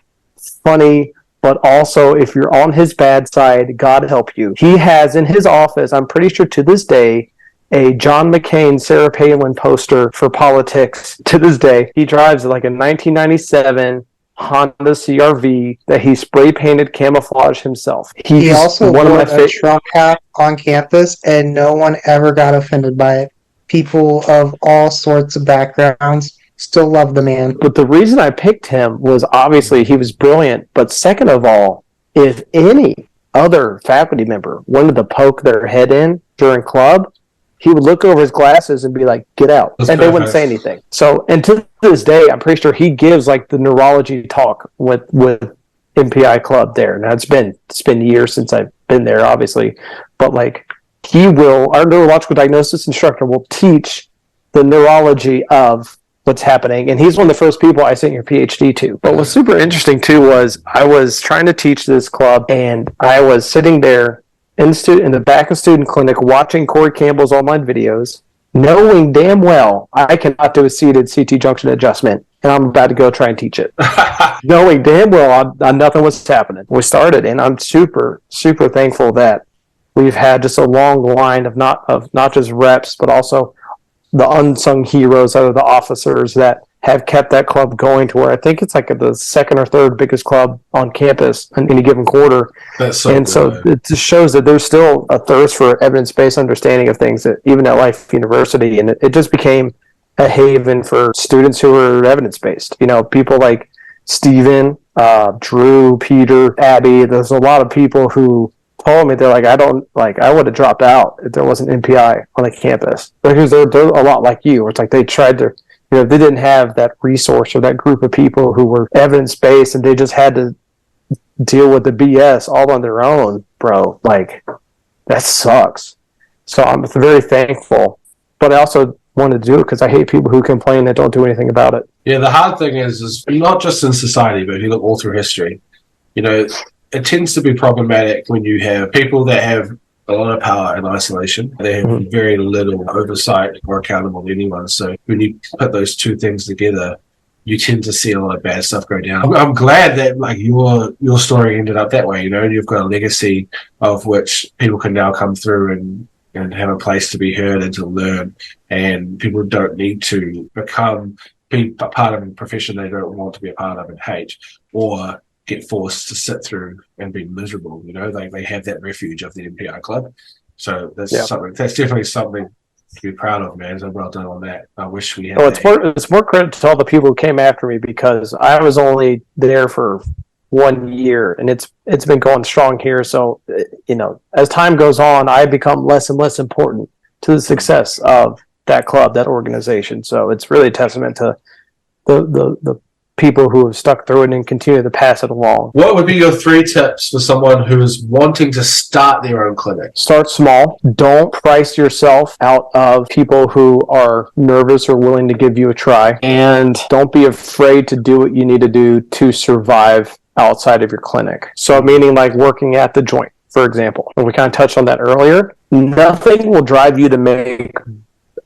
funny, but also if you're on his bad side, God help you. He has in his office, I'm pretty sure to this day, a John McCain, Sarah Palin poster for politics to this day. He drives like a 1997 Honda CRV that he spray painted camouflage himself. He also wore a Trump hat on campus, and no one ever got offended by it. People of all sorts of backgrounds still love the man. But the reason I picked him was obviously he was brilliant, but second of all, if any other faculty member wanted to poke their head in during club, he would look over his glasses and be like, "Get out." That's perfect. They wouldn't say anything. So, and to this day, I'm pretty sure he gives like the neurology talk with MPI Club there. Now it's been years since I've been there, obviously, but like our neurological diagnosis instructor will teach the neurology of what's happening, and he's one of the first people I sent your PhD to. But what's super interesting too was I was trying to teach this club, and I was sitting there in the back of student clinic watching Corey Campbell's online videos, knowing damn well I cannot do a seated CT junction adjustment, and I'm about to go try and teach it. Knowing damn well nothing was happening. We started, and I'm super, super thankful that we've had just a long line of not just reps, but also the unsung heroes out of the officers that have kept that club going to where I think it's like the second or third biggest club on campus in any given quarter. So it just shows that there's still a thirst for evidence-based understanding of things that even at Life University, and it just became a haven for students who are evidence-based. You know, people like Steven, Drew, Peter, Abby. There's a lot of people who told me, they're like, I would have dropped out if there wasn't MPI on the campus, because they're a lot like you. It's like they tried to, they didn't have that resource or that group of people who were evidence-based, and they just had to deal with the BS all on their own, bro. Like, that sucks. So I'm very thankful. But I also wanted to do it because I hate people who complain and don't do anything about it. Yeah, the hard thing is not just in society, but if you look all through history, it tends to be problematic when you have people that have a lot of power in isolation. They have very little oversight or accountable to anyone. So when you put those two things together, you tend to see a lot of bad stuff go down. I'm glad that your story ended up that way. You've got a legacy of which people can now come through and have a place to be heard and to learn. And people don't need to be a part of a profession they don't want to be a part of and hate, or get forced to sit through and be miserable. They have that refuge of the MPI club. So that's definitely something to be proud of, man. So well done on that. I wish we had it's more credit to all the people who came after me, because I was only there for 1 year and it's been going strong here. So, as time goes on, I become less and less important to the success of that club, that organization. So it's really a testament to the people who have stuck through it and continue to pass it along. What would be your 3 tips for someone who is wanting to start their own clinic? Start small. Don't price yourself out of people who are nervous or willing to give you a try. And don't be afraid to do what you need to do to survive outside of your clinic. So meaning like working at the joint, for example. And we kind of touched on that earlier. Nothing will drive you to make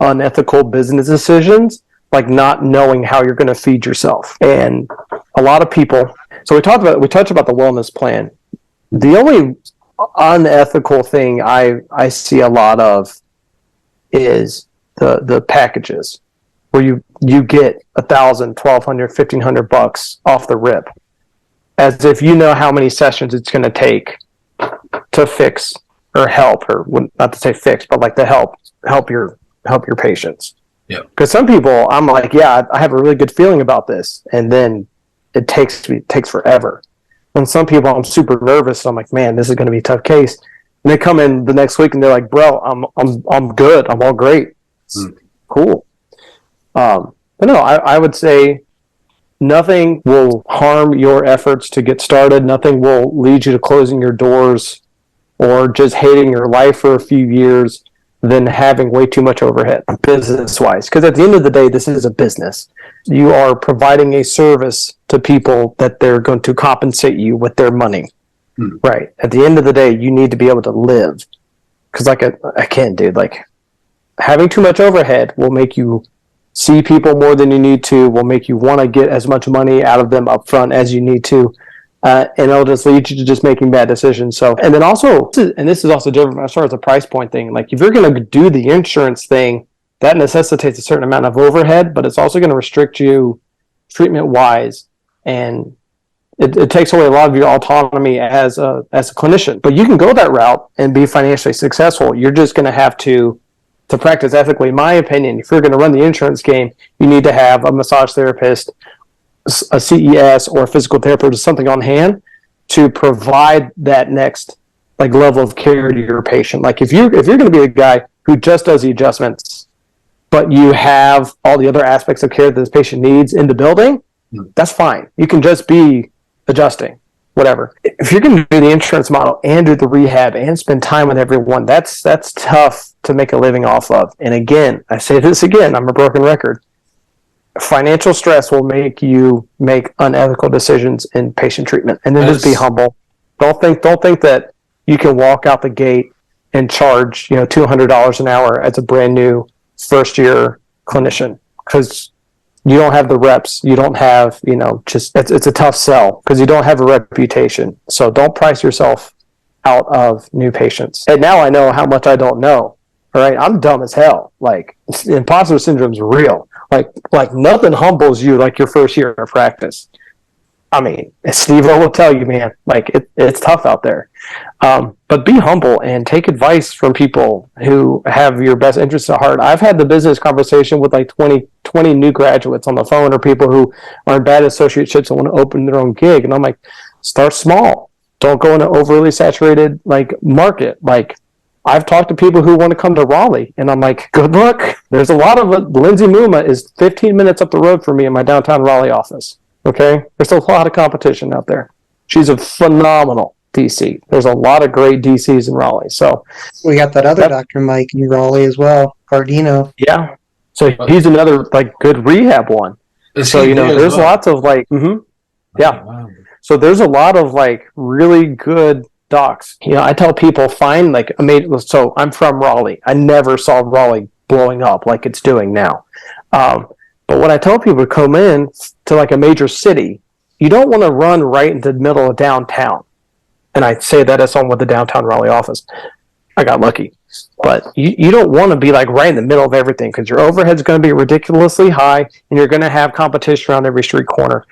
unethical business decisions like not knowing how you're going to feed yourself. And a lot of people, so we touched about the wellness plan. The only unethical thing I see a lot of is the packages where you get $1,000, $1,200, $1,500 off the rip, as if you know how many sessions it's going to take to fix or help, or not to say fix, but like to help your patients. Yeah. Because some people, I'm like, yeah, I have a really good feeling about this, and then it takes forever. And some people, I'm super nervous. So I'm like, man, this is going to be a tough case. And they come in the next week and they're like, bro, I'm good. I'm all great. Cool. But no, I would say nothing will harm your efforts to get started. Nothing will lead you to closing your doors or just hating your life for a few years than having way too much overhead business-wise. Because at the end of the day, this is a business. You are providing a service to people that they're going to compensate you with their money. Right. At the end of the day, you need to be able to live. Because I can't, dude. Like, having too much overhead will make you see people more than you need to, will make you want to get as much money out of them up front as you need to. And it'll just lead you to just making bad decisions. So, and then also, and this is also different as far as the price point thing. Like, if you're going to do the insurance thing, that necessitates a certain amount of overhead, but it's also going to restrict you treatment-wise, and it takes away a lot of your autonomy as a clinician. But you can go that route and be financially successful. You're just going to have to practice ethically. In my opinion, if you're going to run the insurance game, you need to have a massage therapist, a CES, or a physical therapist, or something on hand to provide that next level of care to your patient. Like, if you're going to be a guy who just does the adjustments, but you have all the other aspects of care that this patient needs in the building, that's fine. You can just be adjusting, whatever. If you're going to do the insurance model and do the rehab and spend time with everyone, that's tough to make a living off of. And again, I say this again, I'm a broken record. Financial stress will make you make unethical decisions in patient treatment. And then just be humble. Don't think that you can walk out the gate and charge $200 an hour as a brand new first year clinician, because you don't have the reps. You don't have, it's a tough sell because you don't have a reputation. So don't price yourself out of new patients. And now I know how much I don't know. All right. I'm dumb as hell. Like, imposter syndrome is real. Like nothing humbles you like your first year of practice. I mean, Steve-O will tell you, man, like it's tough out there. But be humble and take advice from people who have your best interests at heart. I've had the business conversation with 20 new graduates on the phone, or people who are in bad associateships and want to open their own gig. And I'm like, start small. Don't go in an overly saturated market. Like, I've talked to people who want to come to Raleigh, and I'm like, good luck. There's a lot of it. Lindsay Muma is 15 minutes up the road from me in my downtown Raleigh office. Okay? There's a lot of competition out there. She's a phenomenal DC. There's a lot of great DCs in Raleigh. So we got that other Dr. Mike in Raleigh as well, Cardino. Yeah. So he's another like good rehab one. So there's lots of like, yeah. Oh, wow. So there's a lot of like really good docs. I tell people find like so I'm from Raleigh. I never saw Raleigh blowing up like it's doing now. But when I tell people to come in to like a major city, you don't want to run right into the middle of downtown. And I say that as someone with the downtown Raleigh office. I got lucky. But you don't want to be like right in the middle of everything because your overhead's going to be ridiculously high and you're going to have competition around every street corner.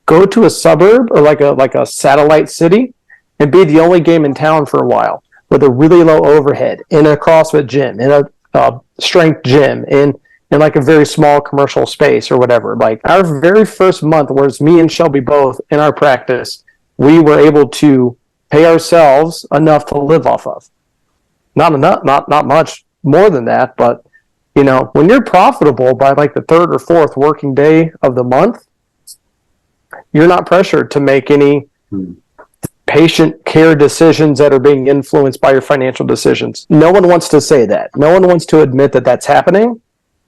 Go to a suburb or like a satellite city and be the only game in town for a while with a really low overhead in a CrossFit gym, in a strength gym, in like a very small commercial space or whatever. Like our very first month, where it's me and Shelby both in our practice, we were able to pay ourselves enough to live off of. Not enough, not much more than that, but when you're profitable by like the third or fourth working day of the month, you're not pressured to make any patient care decisions that are being influenced by your financial decisions. No one wants to say that. No one wants to admit that that's happening,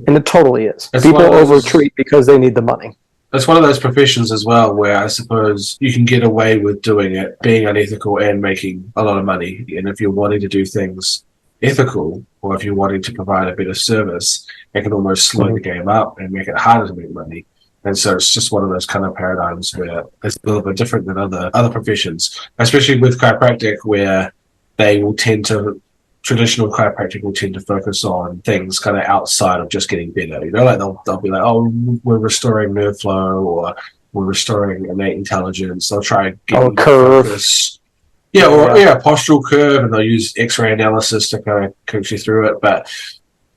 and it totally is. People overtreat because they need the money. It's one of those professions as well where I suppose you can get away with doing it, being unethical and making a lot of money. And if you're wanting to do things ethical, or if you're wanting to provide a better service, it can almost slow the game up and make it harder to make money. And so it's just one of those kind of paradigms where it's a little bit different than other professions, especially with chiropractic, where they will traditional chiropractic will tend to focus on things kind of outside of just getting better. Like they'll be like, oh, we're restoring nerve flow, or we're restoring innate intelligence. They'll try and get curve. Focus. Yeah, or postural curve, and they'll use X-ray analysis to kind of coach you through it. But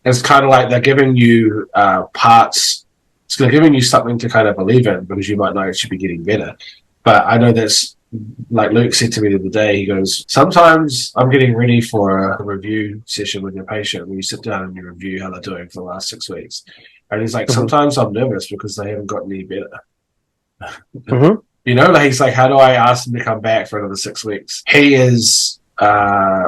it's kind of like they're giving you parts. It's giving you something to kind of believe in because you might know it should be getting better. But I know that's, like Luke said to me the other day, he goes, sometimes I'm getting ready for a review session with your patient where you sit down and you review how they're doing for the last 6 weeks. And he's like, sometimes I'm nervous because they haven't gotten any better. He's like, how do I ask them to come back for another 6 weeks? He is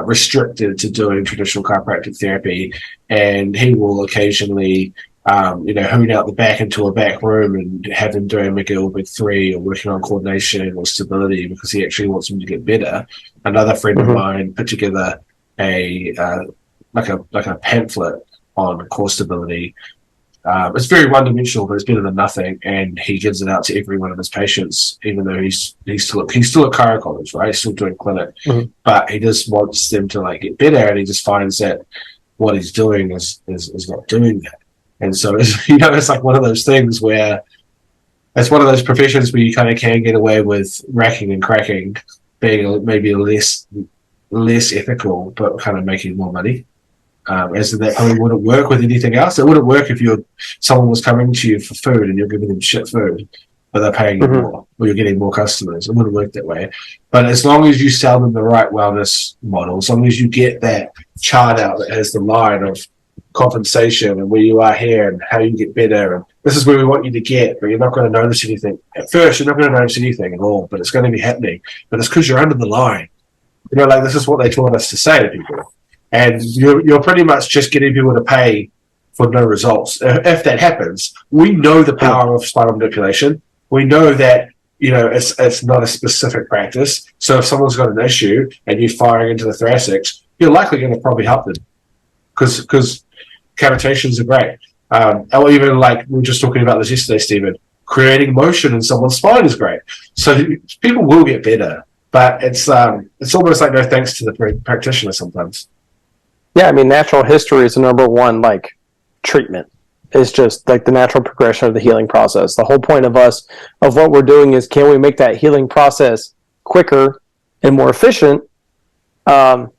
restricted to doing traditional chiropractic therapy, and he will occasionally hoon out the back into a back room and have them doing McGill Big 3 or working on coordination or stability because he actually wants them to get better. Another friend of mine put together a pamphlet on core stability. It's very one-dimensional, but it's better than nothing, and he gives it out to every one of his patients, even though he's still at chiro college, right? He's still doing clinic, but he just wants them to like get better, and he just finds that what he's doing is not doing that. And so, it's like one of those things where it's one of those professions where you kind of can get away with racking and cracking, being maybe less ethical, but kind of making more money. As that probably wouldn't work with anything else. It wouldn't work if someone was coming to you for food and you're giving them shit food, but they're paying you more, or you're getting more customers. It wouldn't work that way. But as long as you sell them the right wellness model, as long as you get that chart out that has the line of compensation and where you are here and how you get better, and this is where we want you to get, but you're not going to notice anything. At first, you're not going to notice anything at all, but it's going to be happening. But it's because you're under the line. This is what they taught us to say to people. And you're pretty much just getting people to pay for no results. If that happens, we know the power of spinal manipulation. We know that, it's not a specific practice. So if someone's got an issue and you're firing into the thoracics, you're likely going to probably help them because cavitations are great. Or even like we were just talking about this yesterday, Stephen, creating motion in someone's spine is great. So people will get better, but it's almost like no thanks to the practitioner sometimes. Yeah, I mean, natural history is the number one, treatment. It's just, the natural progression of the healing process. The whole point of what we're doing is, can we make that healing process quicker and more efficient? And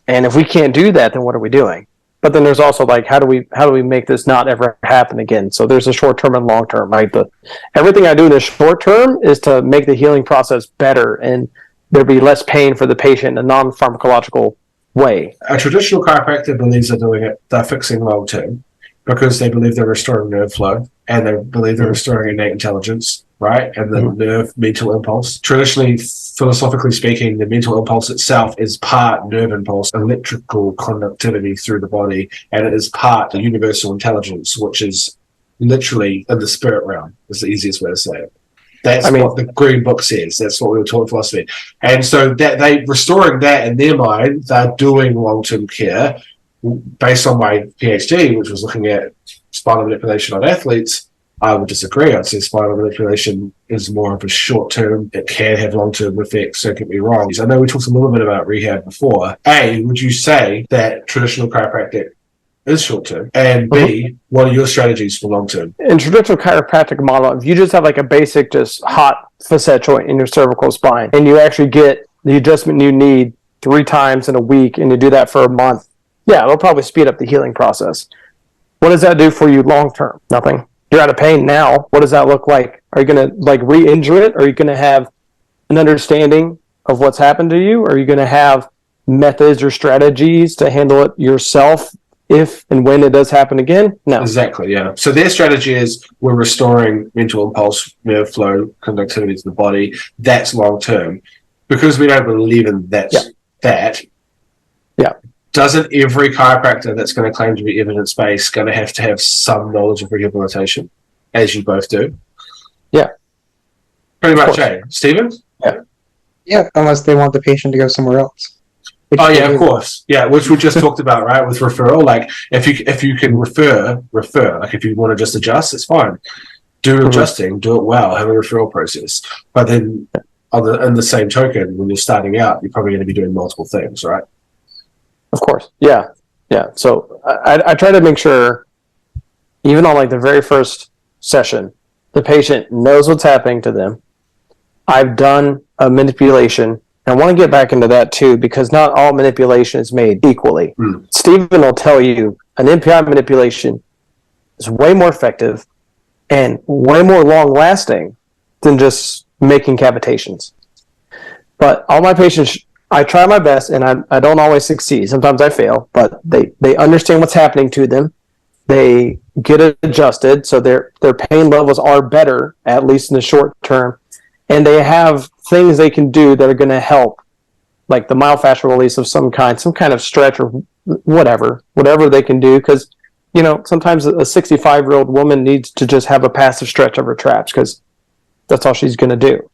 if we can't do that, then what are we doing? But then there's also, how do we make this not ever happen again? So there's a short-term and long-term, right? Everything I do in the short term is to make the healing process better, and there be less pain for the patient in a non-pharmacological way. A traditional chiropractor believes they're fixing long term because they believe they're restoring nerve flow and they believe they're restoring innate intelligence right? And the nerve mental impulse. Traditionally, philosophically speaking, the mental impulse itself is part nerve impulse, electrical conductivity through the body, and it is part the universal intelligence, which is literally in the spirit realm, is the easiest way to say it. That's what the Green Book says. That's what we were taught in philosophy. And so that they restoring that in their mind, they're doing long-term care based on my PhD, which was looking at spinal manipulation on athletes. I would disagree. I'd say spinal manipulation is more of a short-term. It can have long-term effects, don't get me wrong. I know we talked a little bit about rehab before. A, would you say that traditional chiropractic is short-term? And B, what are your strategies for long-term? In traditional chiropractic model, if you just have like a basic just hot facet joint in your cervical spine and you actually get the adjustment you need 3 times in a week and you do that for a month, yeah, it'll probably speed up the healing process. What does that do for you long-term? Nothing. You're out of pain now. What does that look like? Are you going to like re-injure it? Are you going to have an understanding of what's happened to you? Are you going to have methods or strategies to handle it yourself if and when it does happen again? No. Exactly, yeah. So their strategy is we're restoring mental impulse, nerve flow, conductivity to the body. That's long-term. Because we don't believe in that. Yeah. Doesn't every chiropractor that's going to claim to be evidence-based going to have some knowledge of rehabilitation, as you both do? Yeah. Pretty much, eh? Stephen? Yeah. Yeah, unless they want the patient to go somewhere else. Oh yeah, of course. Yeah, which we just talked about, right? With referral, like if you can refer. Like if you want to just adjust, it's fine. Do adjusting, do it well, have a referral process. But then, in the same token, when you're starting out, you're probably going to be doing multiple things, right? Of course. Yeah. So I try to make sure, even on like the very first session, the patient knows what's happening to them. I've done a manipulation. And I want to get back into that too, because not all manipulation is made equally. Stephen will tell you an MPI manipulation is way more effective and way more long lasting than just making cavitations. But all my patients, I try my best, and I don't always succeed. Sometimes I fail, but they understand what's happening to them. They get it adjusted, so their pain levels are better, at least in the short term. And they have things they can do that are going to help, like the myofascial release of some kind of stretch or whatever they can do. Because, sometimes a 65-year-old woman needs to just have a passive stretch of her traps because that's all she's going to do.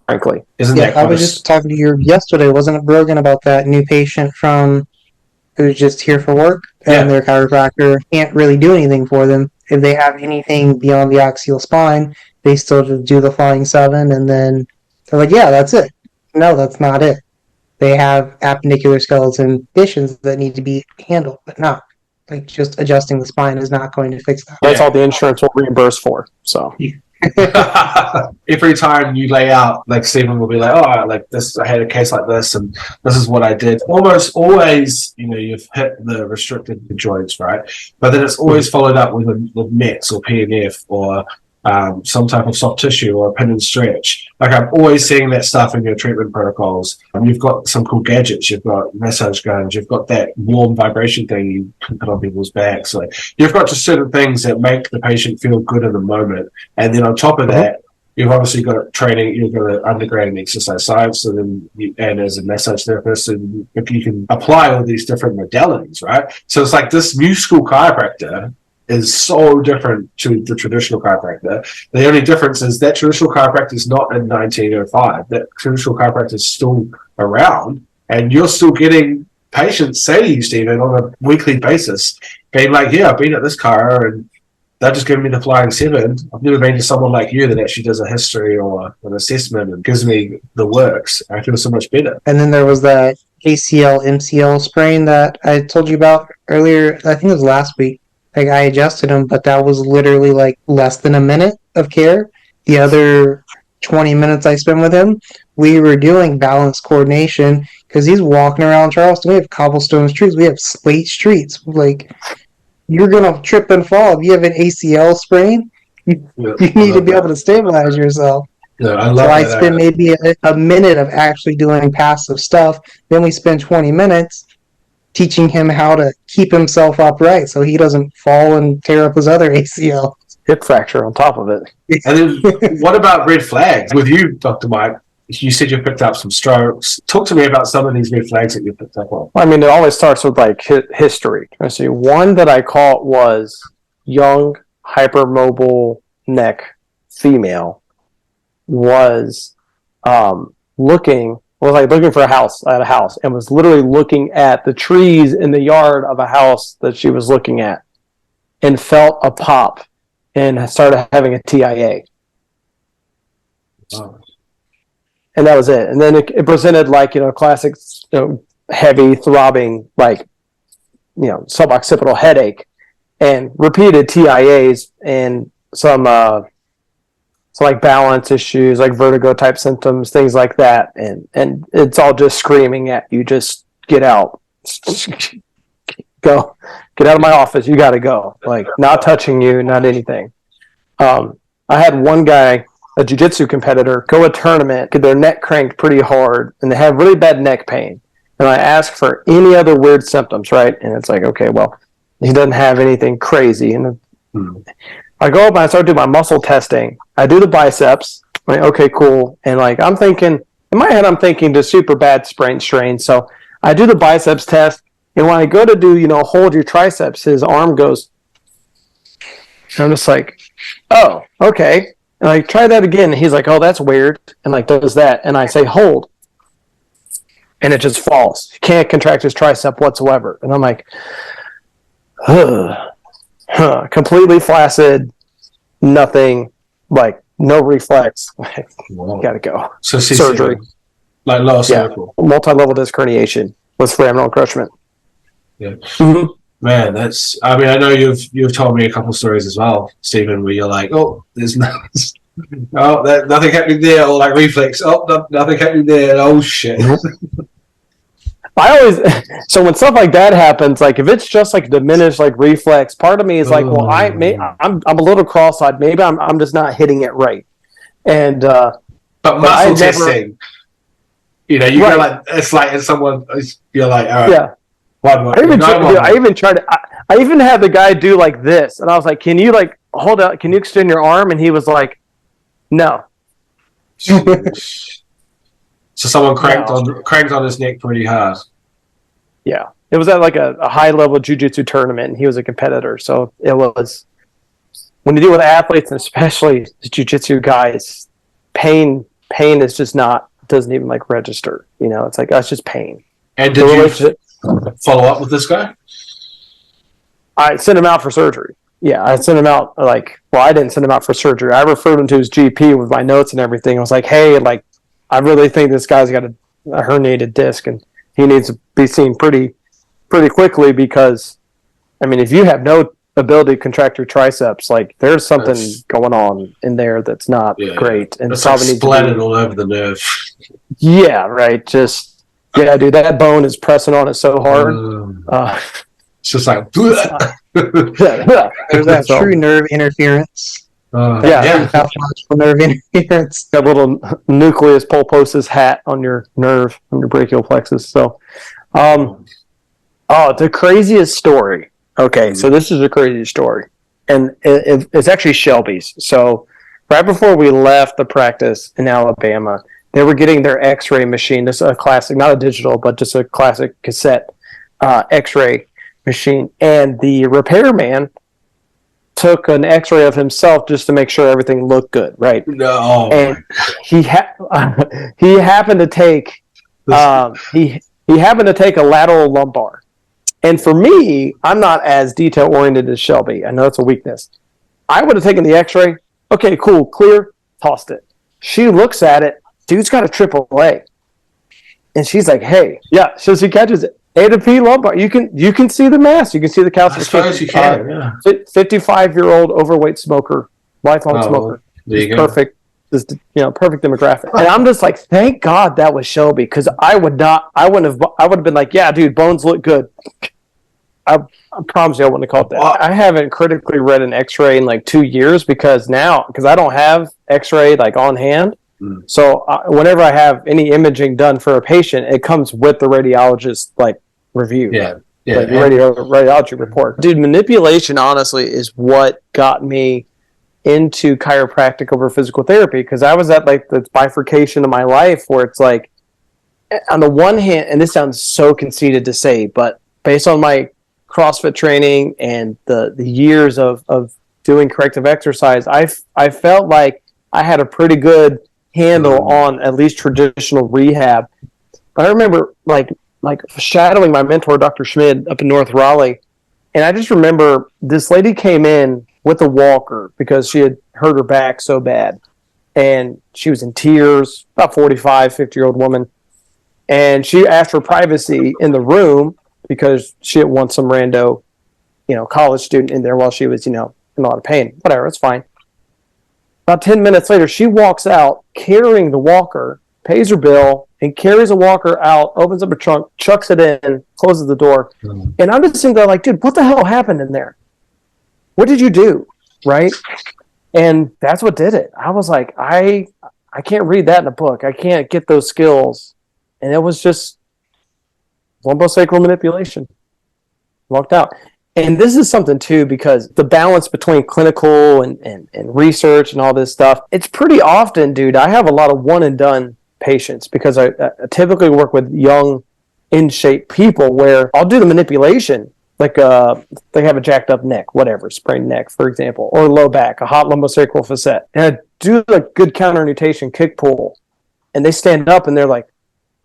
Frankly, I was just talking to you yesterday, wasn't it, Brogan, about that new patient who's just here for work, and their chiropractor can't really do anything for them. If they have anything beyond the axial spine, they still just do the flying 7, and then they're like, yeah, that's it. No, that's not it. They have appendicular skeleton conditions that need to be handled, but not like just adjusting the spine is not going to fix that. That's all the insurance will reimburse for. So. Every time you lay out, like Stephen will be like, oh, like this, I had a case like this, and this is what I did. Almost always, you've hit the restricted joints, right? But then it's always followed up with METs or PNF or some type of soft tissue or a pin and stretch. Like I'm always seeing that stuff in your treatment protocols. You've got some cool gadgets. You've got massage guns. You've got that warm vibration thing you can put on people's backs. Like you've got just certain things that make the patient feel good in the moment. And then on top of that, you've obviously got training. You've got an undergrad in exercise science, and as a massage therapist, and you can apply all these different modalities, right? So it's like this new school chiropractor is so different to the traditional chiropractor. The only difference is that traditional chiropractor is not in 1905. That traditional chiropractor is still around, and you're still getting patients say to you, Stephen, on a weekly basis, being like, yeah, I've been at this chiro, and they're just giving me the flying 7. I've never been to someone like you that actually does a history or an assessment and gives me the works. I feel so much better. And then there was that ACL, MCL sprain that I told you about earlier. I think it was last week. Like I adjusted him, but that was literally like less than a minute of care. The other 20 minutes I spent with him, we were doing balance coordination because he's walking around Charleston. We have cobblestone streets. We have slate streets. Like, you're going to trip and fall. If you have an ACL sprain, you need to be able to stabilize yourself. Yeah, I love so I spend maybe a minute of actually doing passive stuff. Then we spend 20 minutes teaching him how to keep himself upright so he doesn't fall and tear up his other ACL. hip fracture on top of it. And then what about red flags with you, Dr. Mike? You said you picked up some strokes. Talk to me about some of these red flags that you picked up on. I mean, it always starts with like history. I see one that I caught was young, hypermobile neck female was looking for a house at a house and was literally looking at the trees in the yard of a house that she was looking at and felt a pop and started having a TIA. Oh. And that was it. And then it presented like, classic, heavy throbbing, like, suboccipital headache and repeated TIAs and some like balance issues, like vertigo type symptoms, things like that. And it's all just screaming at you, just get out, go, get out of my office. You got to go. Like not touching you, not anything. I had one guy, a jiu-jitsu competitor, go a tournament, get their neck cranked pretty hard, and they have really bad neck pain. And I ask for any other weird symptoms, right? And it's like, okay, well, he doesn't have anything crazy. And I go up and I start doing my muscle testing. I do the biceps. I'm like, okay, cool. And like I'm thinking, in my head, I'm thinking just super bad sprain strain. So I do the biceps test. And when I go to do, hold your triceps, his arm goes. And I'm just like, oh, okay. And I try that again. And he's like, oh, that's weird. And like does that. And I say, hold. And it just falls. He can't contract his tricep whatsoever. And I'm like, completely flaccid, nothing, like no reflex. Gotta go. So surgery, like lower cervical, multi-level disc herniation with foraminal encroachment. Yeah, man, that's. I mean, I know you've told me a couple stories as well, Stephen, where you're like, oh, there's nothing happening there, or like reflex. Oh, nothing happening there. Oh shit. So when stuff like that happens, like if it's just like diminished like reflex, part of me is like, well, I'm a little cross-eyed. Maybe I'm just not hitting it right. And but muscle testing, you right. go like it's like if someone you're like, all right, yeah. I even had the guy do like this, and I was like, can you like hold out? Can you extend your arm? And he was like, no. So someone cranked on his neck pretty hard. Yeah, it was at like a high level jiu-jitsu tournament, and he was a competitor. So it was when you deal with athletes, and especially the jiu-jitsu guys, pain is just doesn't even like register. It's like that's just pain. And did you follow up with this guy? I sent him out for surgery. Yeah, I sent him out I didn't send him out for surgery. I referred him to his GP with my notes and everything. I was like, hey, like. I really think this guy's got a herniated disc, and he needs to be seen pretty quickly because, I mean, if you have no ability to contract your triceps, like there's something going on in there that's not great, and it's probably like splattered all over the nerve. Yeah, right. Just dude, that bone is pressing on it so hard. It's just like there's that true nerve interference. Pathological nerve interference. That little nucleus pulposus hat on your nerve, on your brachial plexus. So, the craziest story. Okay, so this is the craziest story, and it's actually Shelby's. So, right before we left the practice in Alabama, they were getting their X-ray machine. This is a classic, not a digital, but just a classic cassette X-ray machine, and the repairman took an X-ray of himself just to make sure everything looked good, right? No, and he happened to take he happened to take a lateral lumbar, and for me, I'm not as detail oriented as Shelby. I know it's a weakness. I would have taken the X-ray. Okay, cool, clear, tossed it. She looks at it. Dude's got a AAA, and she's like, "Hey, yeah." So she catches it. A to P lumbar. You can see the mass. You can see the calcification. I suppose you can. Yeah. 55-year-old overweight smoker, lifelong smoker. There you perfect. Just perfect demographic. And I'm just like, thank God that was Shelby, because I would have been like, yeah, dude, bones look good. I promise you, I wouldn't have called that. I haven't critically read an X-ray in like 2 years because I don't have X-ray like on hand. So whenever I have any imaging done for a patient, it comes with the radiologist like review. Like the radiology report. Dude, manipulation honestly is what got me into chiropractic over physical therapy, because I was at like the bifurcation of my life where it's like, on the one hand, and this sounds so conceited to say, but based on my CrossFit training and the years of doing corrective exercise, I felt like I had a pretty good handle on at least traditional rehab. But I remember like shadowing my mentor, Dr. Schmid, up in North Raleigh, and I just remember this lady came in with a walker because she had hurt her back so bad, and she was in tears, about 45, 50-year-old woman. And she asked for privacy in the room because she didn't want some rando, college student in there while she was, in a lot of pain. Whatever, it's fine. About 10 minutes later, she walks out carrying the walker, pays her bill, and carries a walker out, opens up her trunk, chucks it in, closes the door. And I'm just sitting there like, dude, what the hell happened in there? What did you do? Right? And that's what did it. I was like, I can't read that in a book. I can't get those skills. And it was just lumbosacral manipulation. Walked out. And this is something, too, because the balance between clinical and research and all this stuff, it's pretty often, dude, I have a lot of one-and-done patients because I typically work with young, in-shape people where I'll do the manipulation, like they have a jacked-up neck, whatever, sprained neck, for example, or low back, a hot lumbosacral facet. And I do a good counter-nutation kick pull, and they stand up and they're like,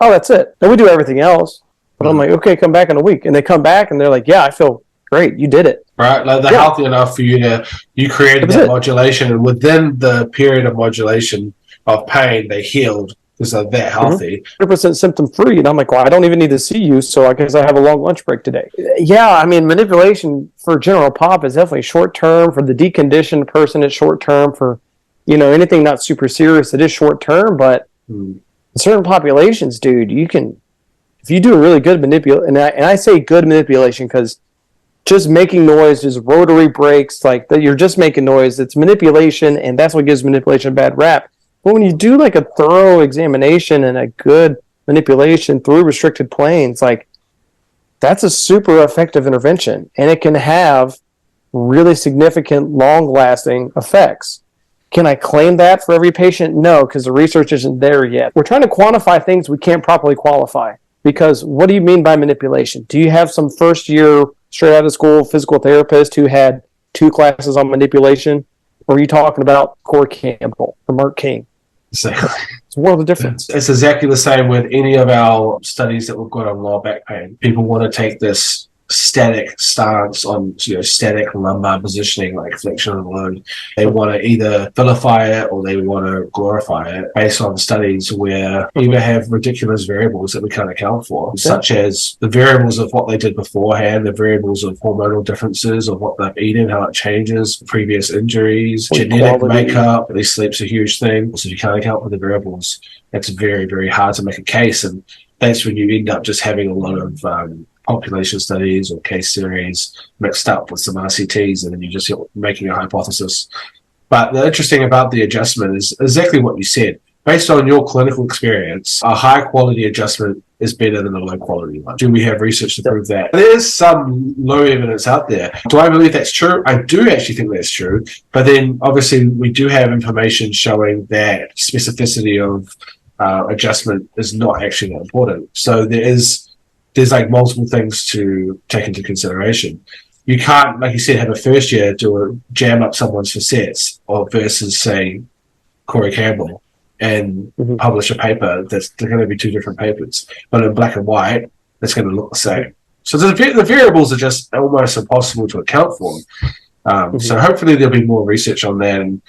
oh, that's it. Then we do everything else. But I'm like, okay, come back in a week. And they come back and they're like, yeah, I feel great. You did it. Right. Like they're healthy enough for you created that modulation. And within the period of modulation of pain, they healed because they're that healthy. 100% symptom free. And I'm like, well, I don't even need to see you. So I guess I have a long lunch break today. Yeah. I mean, manipulation for general pop is definitely short term. For the deconditioned person, it's short term. For, anything not super serious, it is short term. But in certain populations, dude, you can, if you do a really good manipulation, and I say good manipulation because just making noise is rotary breaks, like that, you're just making noise. It's manipulation, and that's what gives manipulation a bad rap. But when you do like a thorough examination and a good manipulation through restricted planes, like that's a super effective intervention, and it can have really significant, long-lasting effects. Can I claim that for every patient? No, because the research isn't there yet. We're trying to quantify things we can't properly qualify. Because what do you mean by manipulation? Do you have some first-year, straight out of school physical therapist who had 2 classes on manipulation? Or are you talking about Corey Campbell or Mark King? Exactly. It's a world of difference. It's exactly the same with any of our studies that we've got on lower back pain. People want to take this static stance on static lumbar positioning, like flexion and load. They want to either vilify it or they want to glorify it based on studies where you have ridiculous variables that we can't account for, such as the variables of what they did beforehand, the variables of hormonal differences, of what they've eaten, how it changes, previous injuries, genetic makeup. At least sleep's a huge thing. So if you can't account for the variables, it's very, very hard to make a case, and that's when you end up just having a lot of population studies or case series mixed up with some RCTs, and then you just making a hypothesis. But the interesting about the adjustment is exactly what you said. Based on your clinical experience, a high quality adjustment is better than a low quality one. Do we have research to prove that? There's some low evidence out there. Do I believe that's true? I do actually think that's true. But then obviously we do have information showing that specificity of adjustment is not actually that important. So there's like multiple things to take into consideration. You can't, like you said, have a first year jam up someone's facets or versus say Corey Campbell and publish a paper they're going to be 2 different papers, but in black and white, it's going to look the same. So the variables are just almost impossible to account for. So hopefully there'll be more research on that. And,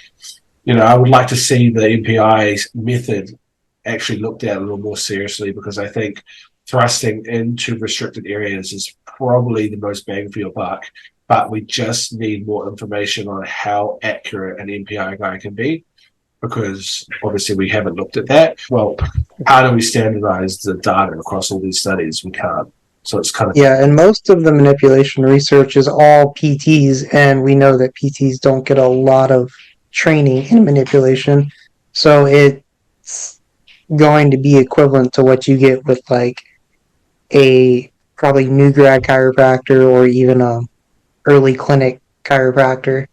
I would like to see the MPI method actually looked at a little more seriously, because I think thrusting into restricted areas is probably the most bang for your buck, but we just need more information on how accurate an MPI guy can be, because obviously we haven't looked at that. Well, how do we standardize the data across all these studies? We can't. So it's kind of... Yeah, and most of the manipulation research is all PTs, and we know that PTs don't get a lot of training in manipulation, so it's going to be equivalent to what you get with like a probably new grad chiropractor or even a early clinic chiropractor.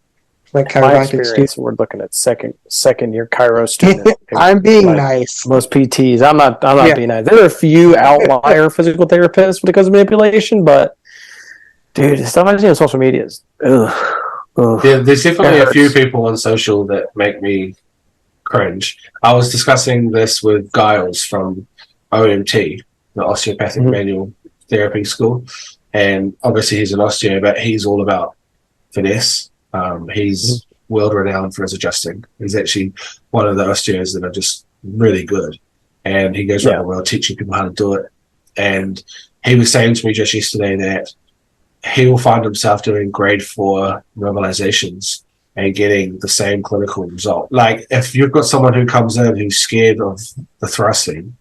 like My chiropractic experience, students. we're looking at second year chiro student. I'm being Like, nice. most PTs. I'm not Yeah. being nice. There are a few outlier physical therapists when it comes to manipulation, but dude, the stuff I see on social media is There's definitely It a few hurts. people on social that make me cringe. I was discussing this with Giles from OMT, the Osteopathic Mhm. Manual Therapy School, and obviously he's an osteo, but he's all about finesse. He's world renowned for his adjusting. He's actually one of the osteos that are just really good, and he goes around the world teaching people how to do it. And he was saying to me just yesterday that he will find himself doing grade 4 mobilizations and getting the same clinical result. Like if you've got someone who comes in who's scared of the thrusting,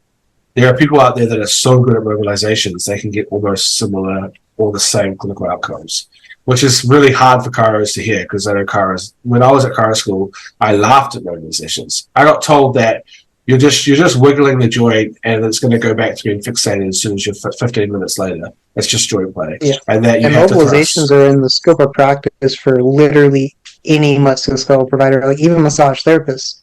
there are people out there that are so good at mobilizations they can get almost similar or the same clinical outcomes, which is really hard for chiros to hear, because I know chiros, when I was at chiro school, I laughed at mobilizations. I got told that you're just wiggling the joint and it's going to go back to being fixated as soon as you're 15 minutes later. It's just joint play. Yeah. And that you And have to mobilizations thrust. are in the scope of practice for literally any musculoskeletal provider, like even massage therapists.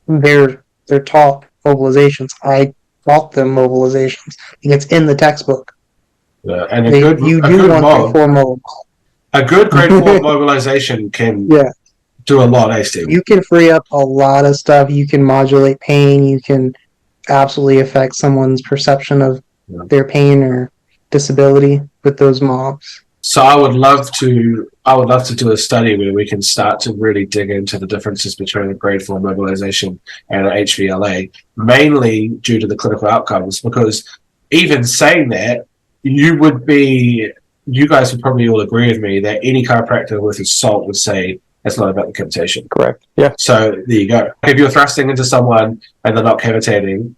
They're taught mobilizations. I taught them mobilizations. It's in the textbook. Yeah, and You do want grade 4 mob. a good grade 4 mobilization can do a lot, Steve. You can free up a lot of stuff. You can modulate pain. You can absolutely affect someone's perception of their pain or disability with those mobs. So I would love to do a study where we can start to really dig into the differences between a grade 4 mobilization and an HVLA, mainly due to the clinical outcomes, because even saying that, you guys would probably all agree with me that any chiropractor with his salt would say it's not about the cavitation. Correct. Yeah. So there you go. If you're thrusting into someone and they're not cavitating,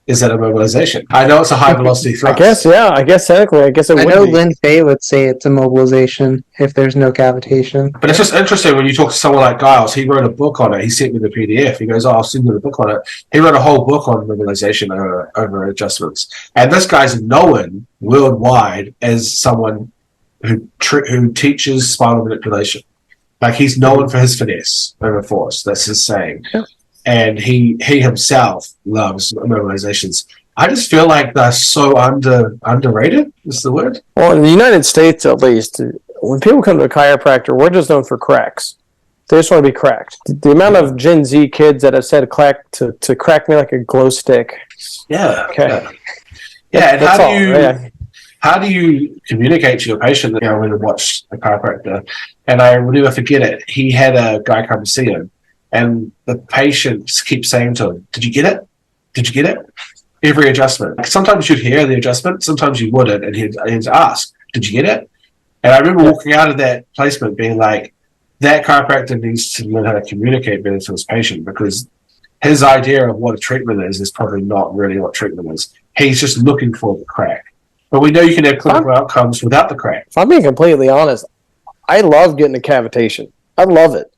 is that a mobilization? I know it's a high velocity thrust. I guess, yeah. I guess technically, I guess it would know be. Lynn Fay would say it's a mobilization if there's no cavitation. But it's just interesting when you talk to someone like Giles. He wrote a book on it. He sent me the PDF. He goes, I'll send you the book on it. He wrote a whole book on mobilization over adjustments. And this guy's known worldwide as someone who teaches spinal manipulation. Like he's known for his finesse over force. That's his saying. Yeah. And he himself loves mobilizations. I just feel like they're so underrated, is the word. Well, in the United States, at least, when people come to a chiropractor, we're just known for cracks. They just want to be cracked. The amount of Gen Z kids that have said to crack me like a glow stick. Yeah. Okay. Yeah. And how do you communicate to your patient that, when I watched a chiropractor, and I will never forget it. He had a guy come see him, and the patient keeps saying to him, "Did you get it? Did you get it?" Every adjustment. Sometimes you'd hear the adjustment, sometimes you wouldn't, and he'd ask, "Did you get it?" And I remember walking out of that placement being like, that chiropractor needs to learn how to communicate better to his patient, because his idea of what a treatment is probably not really what treatment is. He's just looking for the crack. But we know you can have clinical outcomes without the crack. If I'm being completely honest, I love getting a cavitation. I love it.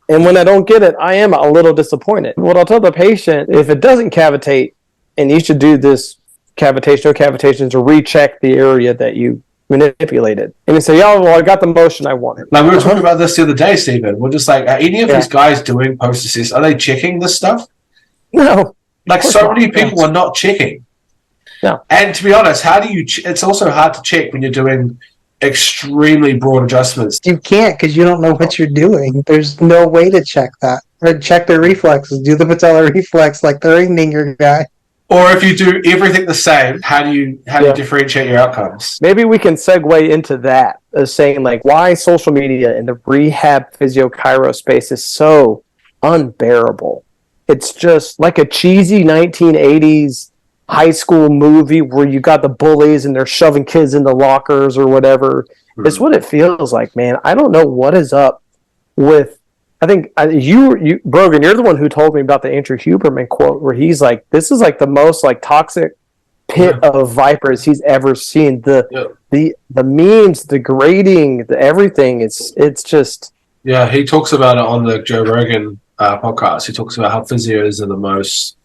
And when I don't get it, I am a little disappointed. What I'll tell the patient, if it doesn't cavitate, and you should do this cavitation or cavitations to recheck the area that you manipulated. And they say, well, I got the motion I wanted. Like we were talking about this the other day, Stephen. We're just like, are any of these guys doing post-assess? Are they checking this stuff? No. Like so many people are not checking. No. And to be honest, how do you? It's also hard to check when you're doing extremely broad adjustments. You can't, because you don't know what you're doing. There's no way to check that. Or check their reflexes. Do the patellar reflex like the Ringdinger guy. Or if you do everything the same, how do you differentiate your outcomes? Maybe we can segue into that as saying like why social media in the rehab physio chiro space is so unbearable. It's just like a cheesy 1980s high school movie where you got the bullies and they're shoving kids into lockers or whatever. Mm-hmm. It's what it feels like, man. I don't know what is up with. I think you Brogan, you're the one who told me about the Andrew Huberman quote where he's like, "This is like the most like toxic pit of vipers he's ever seen." The memes, the grading, the everything. It's just. Yeah, he talks about it on the Joe Rogan podcast. He talks about how physios are the most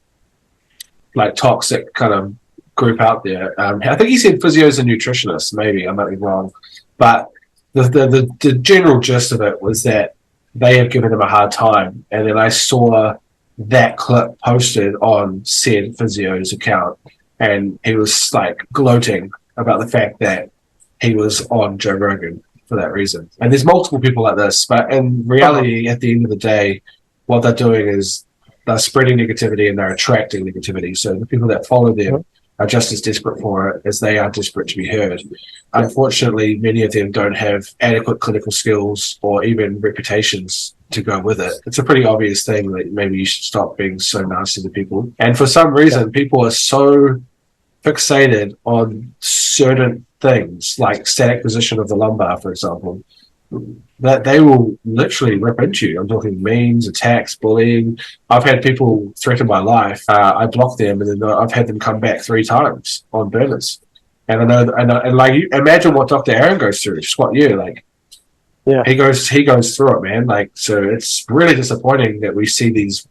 like toxic kind of group out there. I think he said physios and nutritionists. Maybe I might be wrong, but the general gist of it was that they have given him a hard time. And then I saw that clip posted on said physio's account, and he was like gloating about the fact that he was on Joe Rogan for that reason. And there's multiple people like this, but in reality, at the end of the day, what they're doing is they're spreading negativity and they're attracting negativity. So the people that follow them are just as desperate for it as they are desperate to be heard. Unfortunately, many of them don't have adequate clinical skills or even reputations to go with it. It's a pretty obvious thing that maybe you should stop being so nasty to people. And for some reason, people are so fixated on certain things, like static position of the lumbar, for example, that they will literally rip into you. I'm talking memes, attacks, bullying. I've had people threaten my life. I block them, and then I've had them come back 3 times on burners. And I know, and like, you imagine what Dr. Aaron goes through. Squat you, like, he goes through it, man. Like, so it's really disappointing that we see these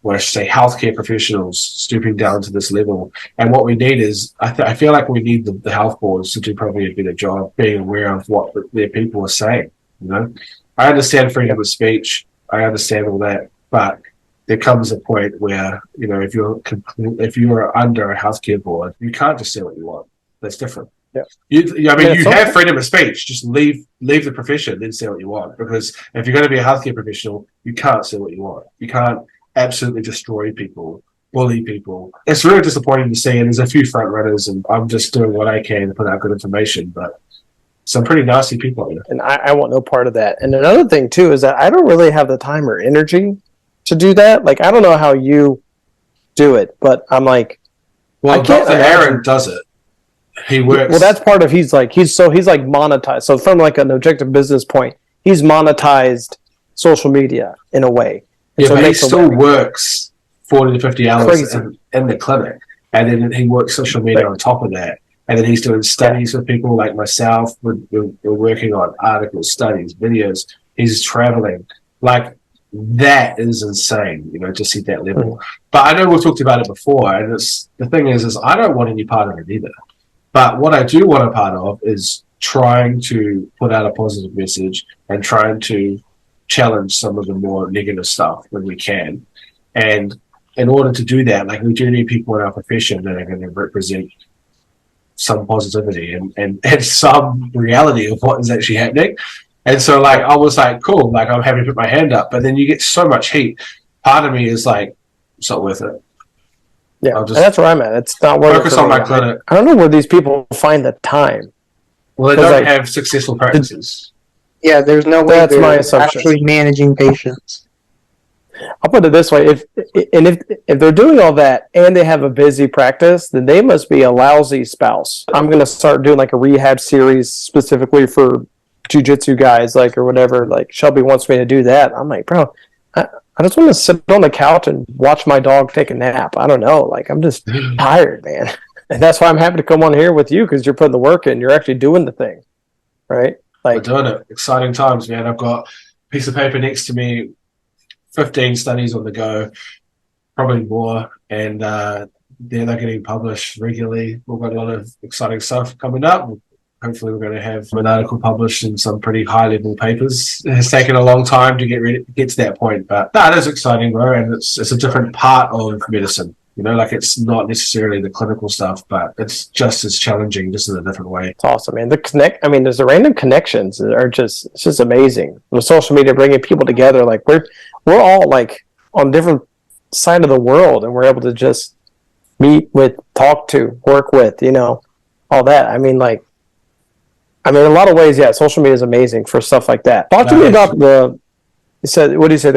I should say healthcare professionals stooping down to this level. And what we need is, I feel like we need the health boards to do probably a better job being aware of what their people are saying. You know, I understand freedom of speech, I understand all that, but there comes a point where, you know, if you're under a healthcare board, you can't just say what you want. That's different. Yeah. You have freedom of speech. Just leave the profession, then say what you want. Because if you're going to be a healthcare professional, you can't say what you want. You can't absolutely destroy people, bully people. It's really disappointing to see, and there's a few front runners, and I'm just doing what I can to put out good information, but some pretty nasty people out there. And I want no part of that. And another thing too is that I don't really have the time or energy to do that. Like, I don't know how you do it, but I'm like, well, Dr. Aaron does it. He works. Well, that's part of he's like monetized. So from like an objective business point, he's monetized social media in a way. Yeah, so but he still works 40 to 50 hours in the clinic, and then he works social media on top of that. And then he's doing studies with people like myself. We're working on articles, studies, videos. He's traveling. Like, that is insane, you know, to see that level. But I know we've talked about it before, and the thing is I don't want any part of it either. But what I do want a part of is trying to put out a positive message and trying to challenge some of the more negative stuff when we can. And in order to do that, like, we do need people in our profession that are going to represent some positivity and some reality of what is actually happening. And so, like, I was like, cool, like, I'm happy to put my hand up, but then you get so much heat. Part of me is like, it's not worth it. Yeah, and that's where I'm at. It's not worth it. Focus on my clinic. I don't know where these people find the time. Well, they don't have successful practices. Yeah, there's no way that's my they're assumption. actually managing patients. I'll put it this way: if they're doing all that and they have a busy practice, then they must be a lousy spouse. I'm going to start doing like a rehab series specifically for jiu-jitsu guys, like, or whatever. Like, Shelby wants me to do that. I'm like, bro, I just want to sit on the couch and watch my dog take a nap. I don't know. Like, I'm just tired, man. And that's why I'm happy to come on here with you, because you're putting the work in. You're actually doing the thing, right? Like, we're doing it. Exciting times, man. I've got a piece of paper next to me, 15 studies on the go, probably more, and they're getting published regularly. We've got a lot of exciting stuff coming up. Hopefully we're going to have an article published in some pretty high-level papers. It has taken a long time to get to that point, but no, it is exciting, bro, and it's a different part of medicine. You know, like, it's not necessarily the clinical stuff, but it's just as challenging, just in a different way. It's awesome, man. There's the random connections that are it's just amazing. With social media bringing people together, like, we're all like on different side of the world, and we're able to just meet with, talk to, work with, you know, all that. I mean, in a lot of ways, yeah, social media is amazing for stuff like that. Talk to me about the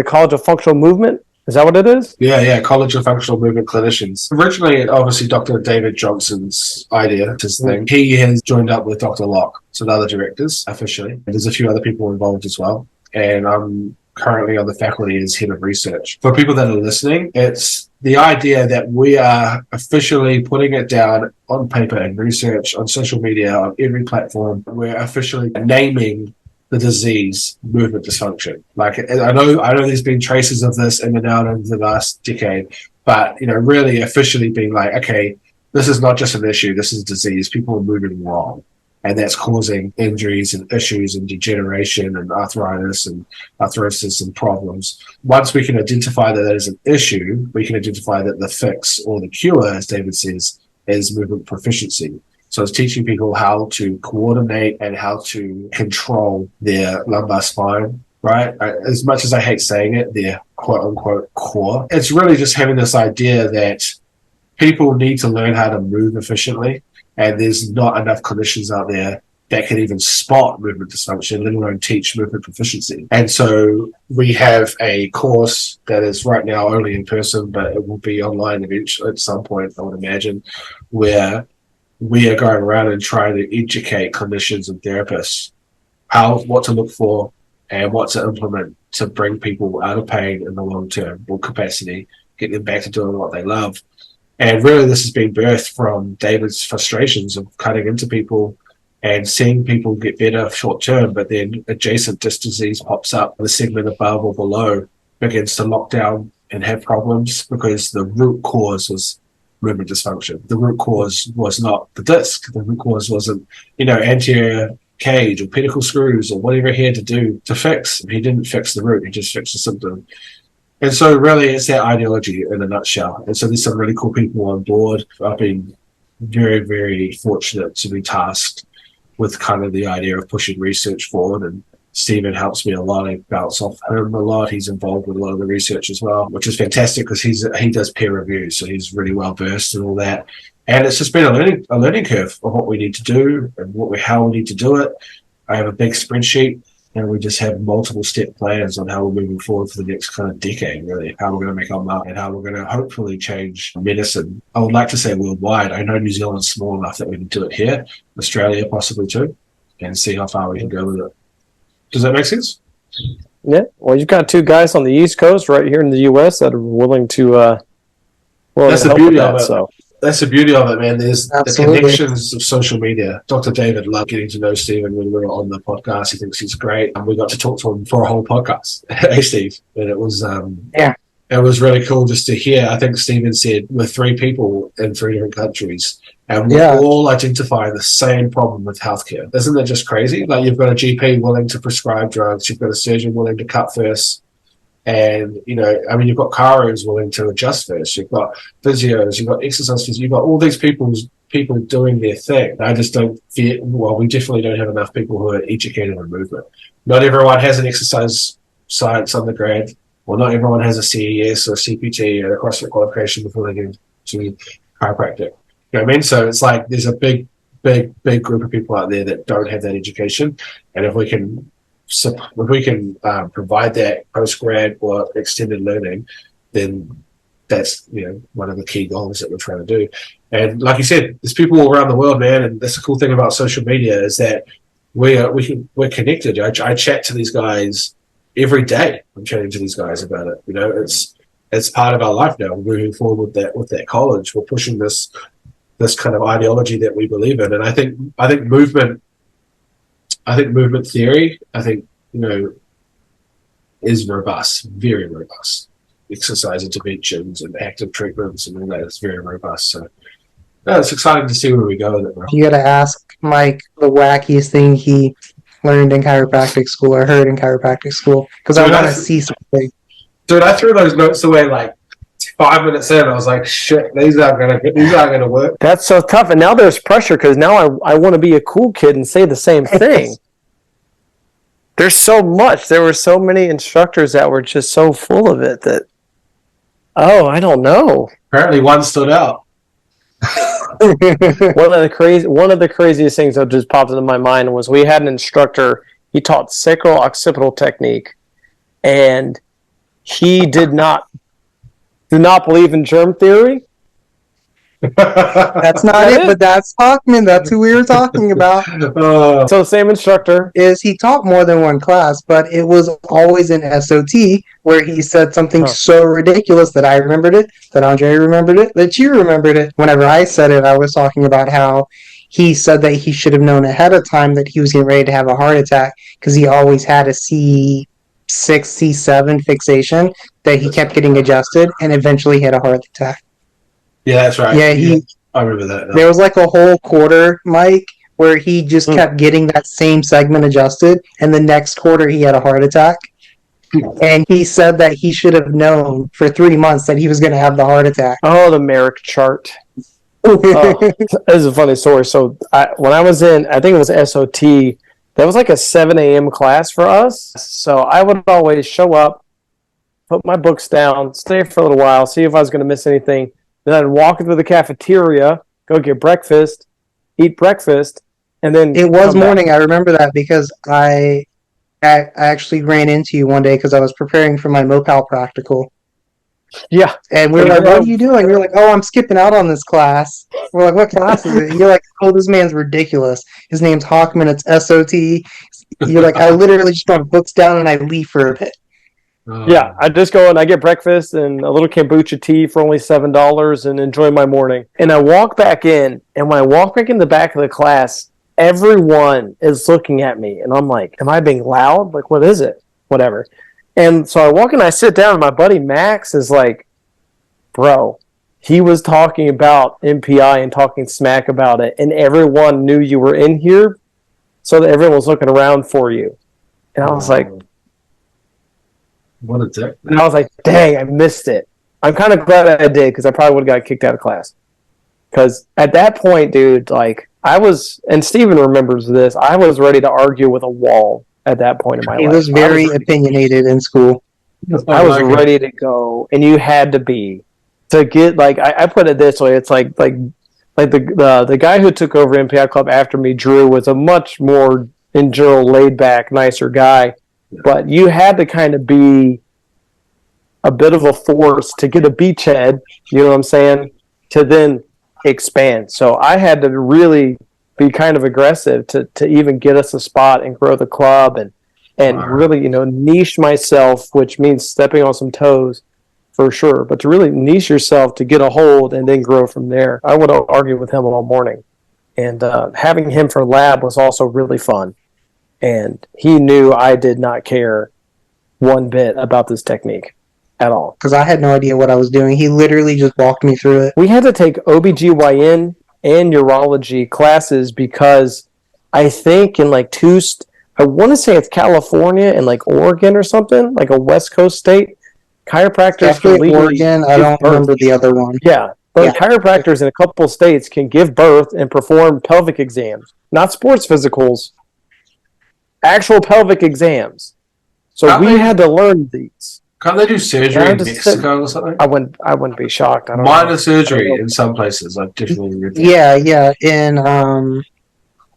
College of Functional Movement. Is that what it is? Yeah, College of Functional Movement Clinicians. Originally, obviously, Dr. David Johnson's idea, his thing. He has joined up with Dr. Locke, so the other directors, officially. And there's a few other people involved as well. And I'm currently on the faculty as head of research. For people that are listening, it's the idea that we are officially putting it down on paper and research, on social media, on every platform. We're officially naming the disease movement dysfunction. Like, I know there's been traces of this in and out over the last decade, but, you know, really officially being like, okay, this is not just an issue, this is disease. People are moving wrong. and that's causing injuries and issues and degeneration and arthritis and arthrosis and problems. Once we can identify that is an issue, we can identify that the fix or the cure, as David says, is movement proficiency. So it's teaching people how to coordinate and how to control their lumbar spine, right? As much as I hate saying it, their quote-unquote core. It's really just having this idea that people need to learn how to move efficiently, and there's not enough clinicians out there that can even spot movement dysfunction, let alone teach movement proficiency. And so we have a course that is right now only in person, but it will be online eventually at some point, I would imagine, where we are going around and trying to educate clinicians and therapists what to look for and what to implement to bring people out of pain in the long term or capacity, get them back to doing what they love. And really this has been birthed from David's frustrations of cutting into people and seeing people get better short term, but then adjacent disc disease pops up, the segment above or below begins to lock down and have problems because the root cause was movement dysfunction. The root cause was not the disc. The root cause wasn't, anterior cage or pedicle screws or whatever he had to do to fix. He didn't fix the root, he just fixed the symptom. And so really it's that ideology in a nutshell. And so there's some really cool people on board. I've been very, very fortunate to be tasked with kind of the idea of pushing research forward, and Stephen helps me a lot. I bounce off him a lot. He's involved with a lot of the research as well, which is fantastic because he does peer review, so he's really well versed in all that. And it's just been a learning curve of what we need to do and how we need to do it. I have a big spreadsheet, and we just have multiple step plans on how we're moving forward for the next kind of decade, really, how we're going to make our mark and how we're going to hopefully change medicine. I would like to say worldwide. I know New Zealand's small enough that we can do it here, Australia possibly too, and see how far we can go with it. Does that make sense? Yeah. Well, you've got two guys on the East Coast right here in the U.S. that are willing to That's the beauty of it. So. That's the beauty of it, man. There's Absolutely. the connections of social media. Dr. David loved getting to know Stephen when we were on the podcast. He thinks he's great. And we got to talk to him for a whole podcast. Hey, Steve. And it was, it was really cool just to hear. I think Stephen said we're 3 people in 3 different countries, and we all identify the same problem with healthcare. Isn't that just crazy? Like, you've got a GP willing to prescribe drugs. You've got a surgeon willing to cut first. And, you've got chiros willing to adjust first. You've got physios, you've got exercise physios, you've got all these people doing their thing. I just don't feel, we definitely don't have enough people who are educated in movement. Not everyone has an exercise science undergrad, or not everyone has a CES or a CPT or a CrossFit qualification before they get to chiropractic. You know what I mean? So it's like there's a big group of people out there that don't have that education. And if we can provide that post-grad or extended learning, then that's one of the key goals that we're trying to do. And like you said, there's people all around the world, man. And that's the cool thing about social media is that we're connected. I chat to these guys every day. I'm chatting to these guys about it. It's part of our life now. We're moving forward with that college. We're pushing this kind of ideology that we believe in. And I think movement theory, is robust, very robust. Exercise interventions and active treatments and all that is very robust. So it's exciting to see where we go with it, bro. You got to ask Mike the wackiest thing he learned in chiropractic school or heard in chiropractic school, because I want to see something. Dude, I threw those notes away like 5 minutes in. I was like, shit, these aren't gonna work. That's so tough. And now there's pressure because now I want to be a cool kid and say the same thing. There's so much. There were so many instructors that were just so full of it that, I don't know. Apparently one stood out. One of the craziest things that just popped into my mind was we had an instructor. He taught sacral occipital technique, and he did not believe in germ theory. That's not it, but that's Hawkman. That's who we were talking about. So same instructor. He taught more than one class, but it was always an SOT where he said something so ridiculous that I remembered it, that Andre remembered it, that you remembered it. Whenever I said it, I was talking about how he said that he should have known ahead of time that he was getting ready to have a heart attack because he always had a C6, C7 fixation that he kept getting adjusted and eventually had a heart attack. Yeah, that's right. Yeah, I remember that. There was like a whole quarter, Mike, where he just kept getting that same segment adjusted, and the next quarter he had a heart attack. And he said that he should have known for 3 months that he was going to have the heart attack. Oh, the Merrick chart. Oh, this is a funny story. So when I was in, I think it was SOT, that was like a 7 a.m. class for us. So I would always show up, put my books down, stay for a little while, see if I was going to miss anything. Then I'd walk into the cafeteria, go get breakfast, eat breakfast, and then it was morning. I remember that because I actually ran into you one day because I was preparing for my Mopal practical. Yeah. And we were like, what are you doing? You're like, oh, I'm skipping out on this class. We're like, what class is it? You're like, oh, this man's ridiculous. His name's Hockman. It's SOT. You're like, I literally just put my books down and I leave for a bit. Yeah, I just go and I get breakfast and a little kombucha tea for only $7 and enjoy my morning. And I walk back in, and when I walk back in the back of the class, everyone is looking at me, and I'm like, am I being loud? Like, what is it? Whatever. And so I walk in, I sit down, and my buddy Max is like, bro, he was talking about MPI and talking smack about it, and everyone knew you were in here, so that everyone was looking around for you. And I was like, what a dick. And I was like, dang, I missed it. I'm kind of glad I did, because I probably would have got kicked out of class. Because at that point, dude, like, I was, and Steven remembers this, I was ready to argue with a wall at that point in my life. He was very opinionated in school. I was ready to go, and you had to be. To get, like, I put it this way, it's like the guy who took over MPI Club after me, Drew, was a much more, in general, laid-back, nicer guy. But you had to kind of be a bit of a force to get a beachhead, you know what I'm saying, to then expand. So I had to really be kind of aggressive to even get us a spot and grow the club and really, you know, niche myself, which means stepping on some toes for sure. But to really niche yourself to get a hold and then grow from there. I would argue with him all morning. And having him for lab was also really fun. And he knew I did not care one bit about this technique at all. Because I had no idea what I was doing. He literally just walked me through it. We had to take OBGYN and urology classes because I think in like I want to say it's California and like Oregon or something, like a West Coast state. Chiropractors can legally Oregon. I don't remember the other one. Yeah. But chiropractors in a couple states can give birth and perform pelvic exams. Not sports physicals. Actual pelvic exams. So we had to learn these. Can't they do surgery in Mexico or something? I wouldn't be shocked. I don't Minor know. surgery in some places. I've definitely read that. Yeah. In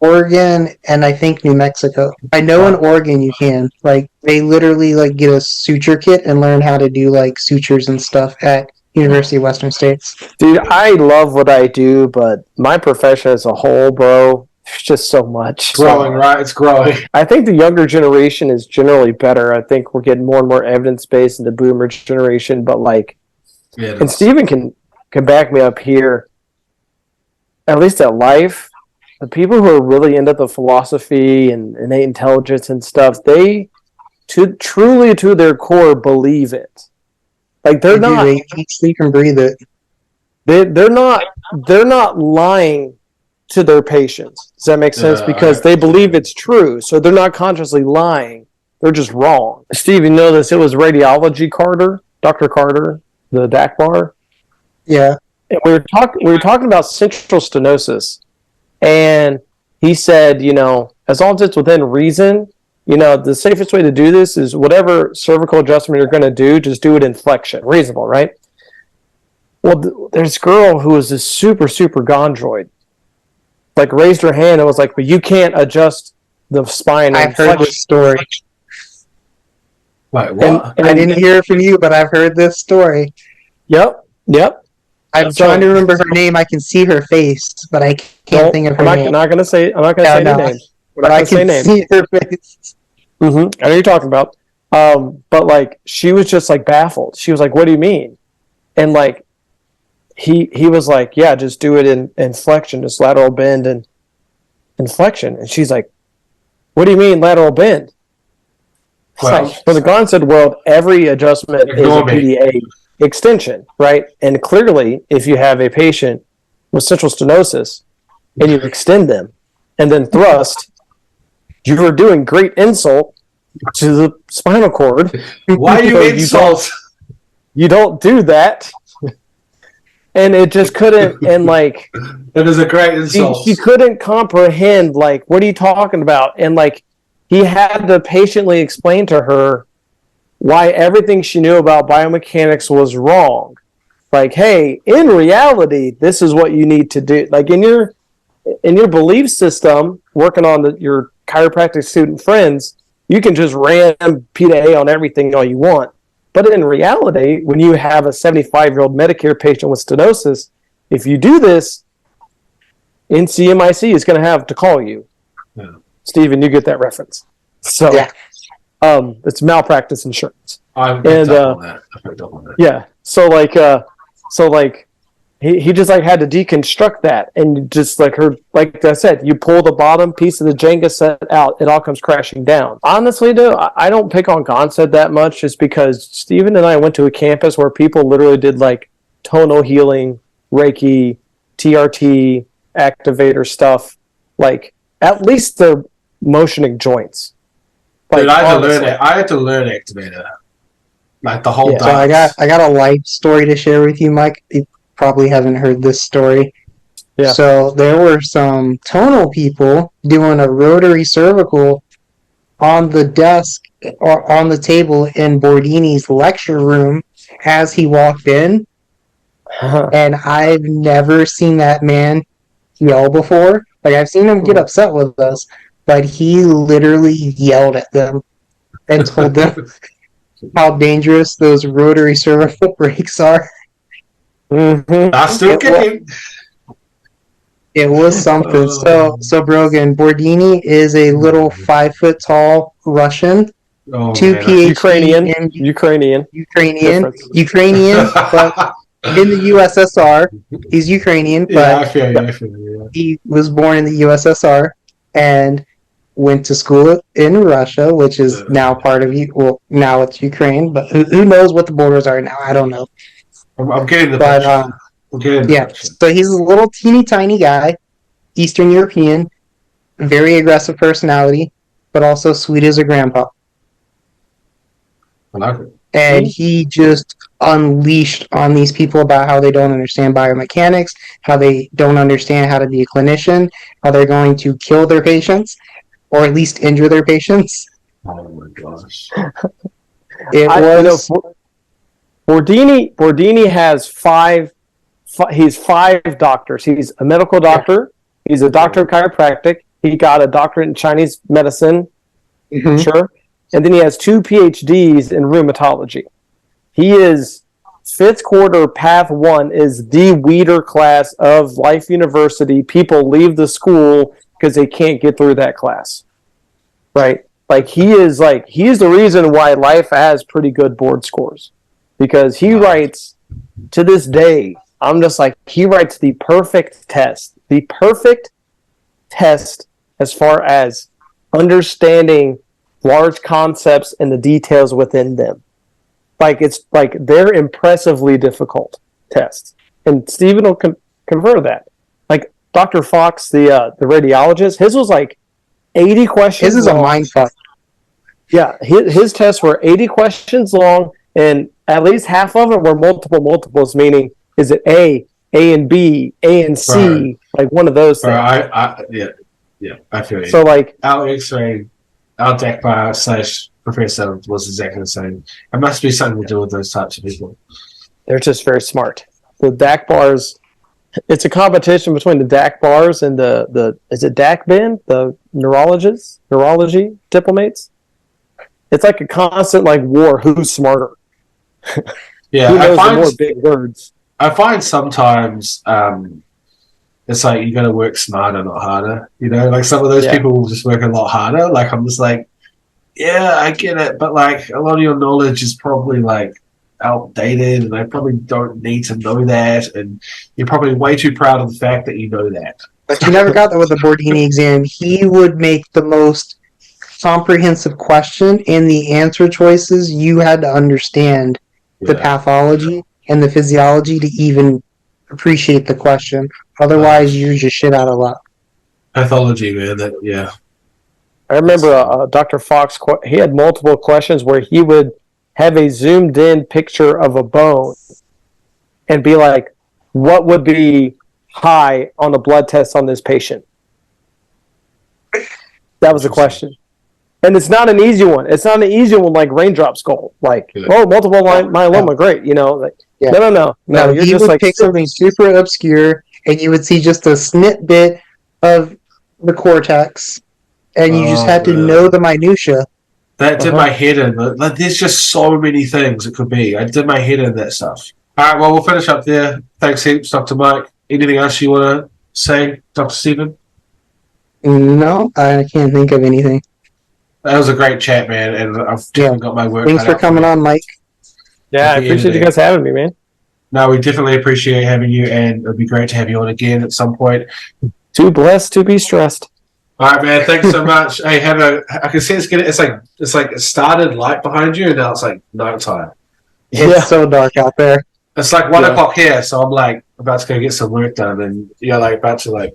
Oregon and I think New Mexico. I know in Oregon you can. Like, they literally like get a suture kit and learn how to do like sutures and stuff at University of Western States. Dude, I love what I do, but my profession as a whole, bro, there's just so much. It's growing, right? It's growing. I think the younger generation is generally better. I think we're getting more and more evidence-based in the boomer generation, but like, and Steven can back me up here, at least at life, the people who are really into the philosophy and innate intelligence and stuff, they truly to their core believe it. Like, they're not... They eat, sleep, and breathe it. They're not lying to their patients. Does that make sense? Because they believe it's true, so they're not consciously lying. They're just wrong. Steve, you know this? It was radiology Carter, Dr. Carter, the DAC Yeah. And we were talking about central stenosis, and he said, you know, as long as it's within reason, you know, the safest way to do this is whatever cervical adjustment you're going to do, just do it in flexion. Reasonable, right? Well, there's a girl who was this super, super gondroid. Like, raised her hand and was like, but you can't adjust the spine. I've heard this story. Wait, what? And I didn't hear it from you, but I've heard this story. Yep. I'm trying to remember her name. I can see her face, but I can't think of her name. I'm not going to say any names. But I can see her face. I know what you're talking about. But like, she was just like baffled. She was like, what do you mean? And like, he was like, yeah, just do it in flexion, just lateral bend and flexion. And she's like, what do you mean lateral bend? Well, for the Gonstead world, every adjustment is a PDA extension, right? And clearly, if you have a patient with central stenosis and you extend them, and then thrust, you are doing great insult to the spinal cord. Why you insult? You don't do that. And it just couldn't, and like... It is a great insult. She couldn't comprehend, like, what are you talking about? And, like, he had to patiently explain to her why everything she knew about biomechanics was wrong. Like, hey, in reality, this is what you need to do. Like, in your belief system, working on your chiropractic student friends, you can just ram P to A on everything all you want. But in reality, when you have a 75-year-old Medicare patient with stenosis, if you do this, NCMIC is going to have to call you. Yeah. Steven, you get that reference. So, yeah. It's malpractice insurance. I picked up on that. Yeah. So he just like had to deconstruct that, and just like I said, you pull the bottom piece of the Jenga set out, it all comes crashing down. Honestly, though, I don't pick on Gonstead that much, just because Steven and I went to a campus where people literally did like tonal healing, Reiki, TRT, activator stuff. Like, at least they're motioning joints. Like, dude, I had to learn activator. Like the whole dance. So I got a life story to share with you, Mike. You probably haven't heard this story. Yeah. So there were some tonal people doing a rotary cervical on the desk or on the table in Bordini's lecture room as he walked in. And I've never seen that man yell before. Like, I've seen him get upset with us, but he literally yelled at them and told them how dangerous those rotary cervical breaks are. Mm-hmm. I still kicking. It was something. So Brogan, Bordini is a little 5 foot tall Russian, 2 PhD Ukrainian, but in the USSR. He's Ukrainian, but I feel you. He was born in the USSR and went to school in Russia, which is now part of now it's Ukraine, but who knows what the borders are now? I don't know. I'm getting the picture. Yeah. So he's a little teeny tiny guy, Eastern European, very aggressive personality, but also sweet as a grandpa. I like it. And he just unleashed on these people about how they don't understand biomechanics, how they don't understand how to be a clinician, how they're going to kill their patients, or at least injure their patients. Oh my gosh. Bordini has he's 5 doctors. He's a medical doctor. He's a doctor of chiropractic. He got a doctorate in Chinese medicine. Mm-hmm. Sure. And then he has 2 PhDs in rheumatology. He is 5th quarter Path 1 is the weeder class of Life University. People leave the school because they can't get through that class. Right? Like, he is the reason why Life has pretty good board scores. Because he writes, to this day, I'm just like, he writes the perfect test. The perfect test as far as understanding large concepts and the details within them. Like, it's like they're impressively difficult tests. And Steven will convert that. Like, Dr. Fox, the radiologist, his was like 80 questions. His is long. A mindfuck. Yeah, his tests were 80 questions long, and at least half of it were multiples, meaning, is it A and B, A and C, right. Like one of those things. I feel you. So, like, our X-ray, our DAC bar / professor was exactly the same. It must be something to do with those types of people. They're just very smart. The DAC bars, it's a competition between the DAC bars and is it DAC Ben, the neurology diplomates? It's like a constant like war. Who's smarter? Yeah, who knows the more big words? I find sometimes it's like you got to work smarter, not harder. You know, like some of those people will just work a lot harder. Like, I'm just like, yeah, I get it, but like a lot of your knowledge is probably like outdated, and I probably don't need to know that, and you're probably way too proud of the fact that you know that. But you never got that with the Bordini exam. He would make the most comprehensive question, and the answer choices you had to understand the pathology and the physiology to even appreciate the question. Otherwise, you're just shit out of luck. Pathology, man. That yeah. I remember Dr. Fox, he had multiple questions where he would have a zoomed in picture of a bone and be like, what would be high on the blood test on this patient? That was the question. And it's not an easy one. It's not an easy one like raindrop skull. Like, oh, multiple myeloma, great. You know, like, no. You're you just would like pick something super obscure, and you would see just a snippet of the cortex, and you just had to know the minutia. That did my head in. Like, there's just so many things it could be. I did my head in that stuff. All right, well, we'll finish up there. Thanks heaps, Dr. Mike. Anything else you want to say, Dr. Stephen? No, I can't think of anything. That was a great chat, man, and I've definitely got my work. Thanks for coming on, Mike. Yeah, I appreciate you guys having me, man. No, we definitely appreciate having you, and it'd be great to have you on again at some point. Too blessed to be stressed. All right, man. Thanks so much. Hey, I can see it's getting. It's like it started light behind you, and now it's like nighttime. It's so dark out there. It's like 1 o'clock here, so I'm like about to go get some work done, and like about to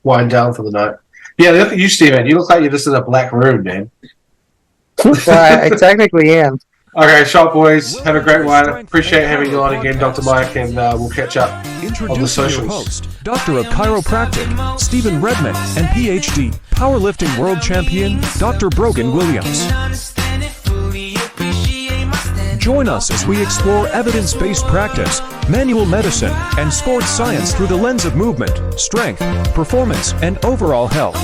wind down for the night. Yeah, look at you, Steven. You look like you're just in a black room, man. Well, I technically am. Okay, Shop Boys, have a great one. Appreciate having you on again, Dr. Mike, and we'll catch up on the Introducing socials. your host, Doctor of Chiropractic, Stephen Redmon, and PhD, powerlifting world champion, Dr. Brogan Williams. Join us as we explore evidence-based practice, manual medicine, and sports science through the lens of movement, strength, performance, and overall health.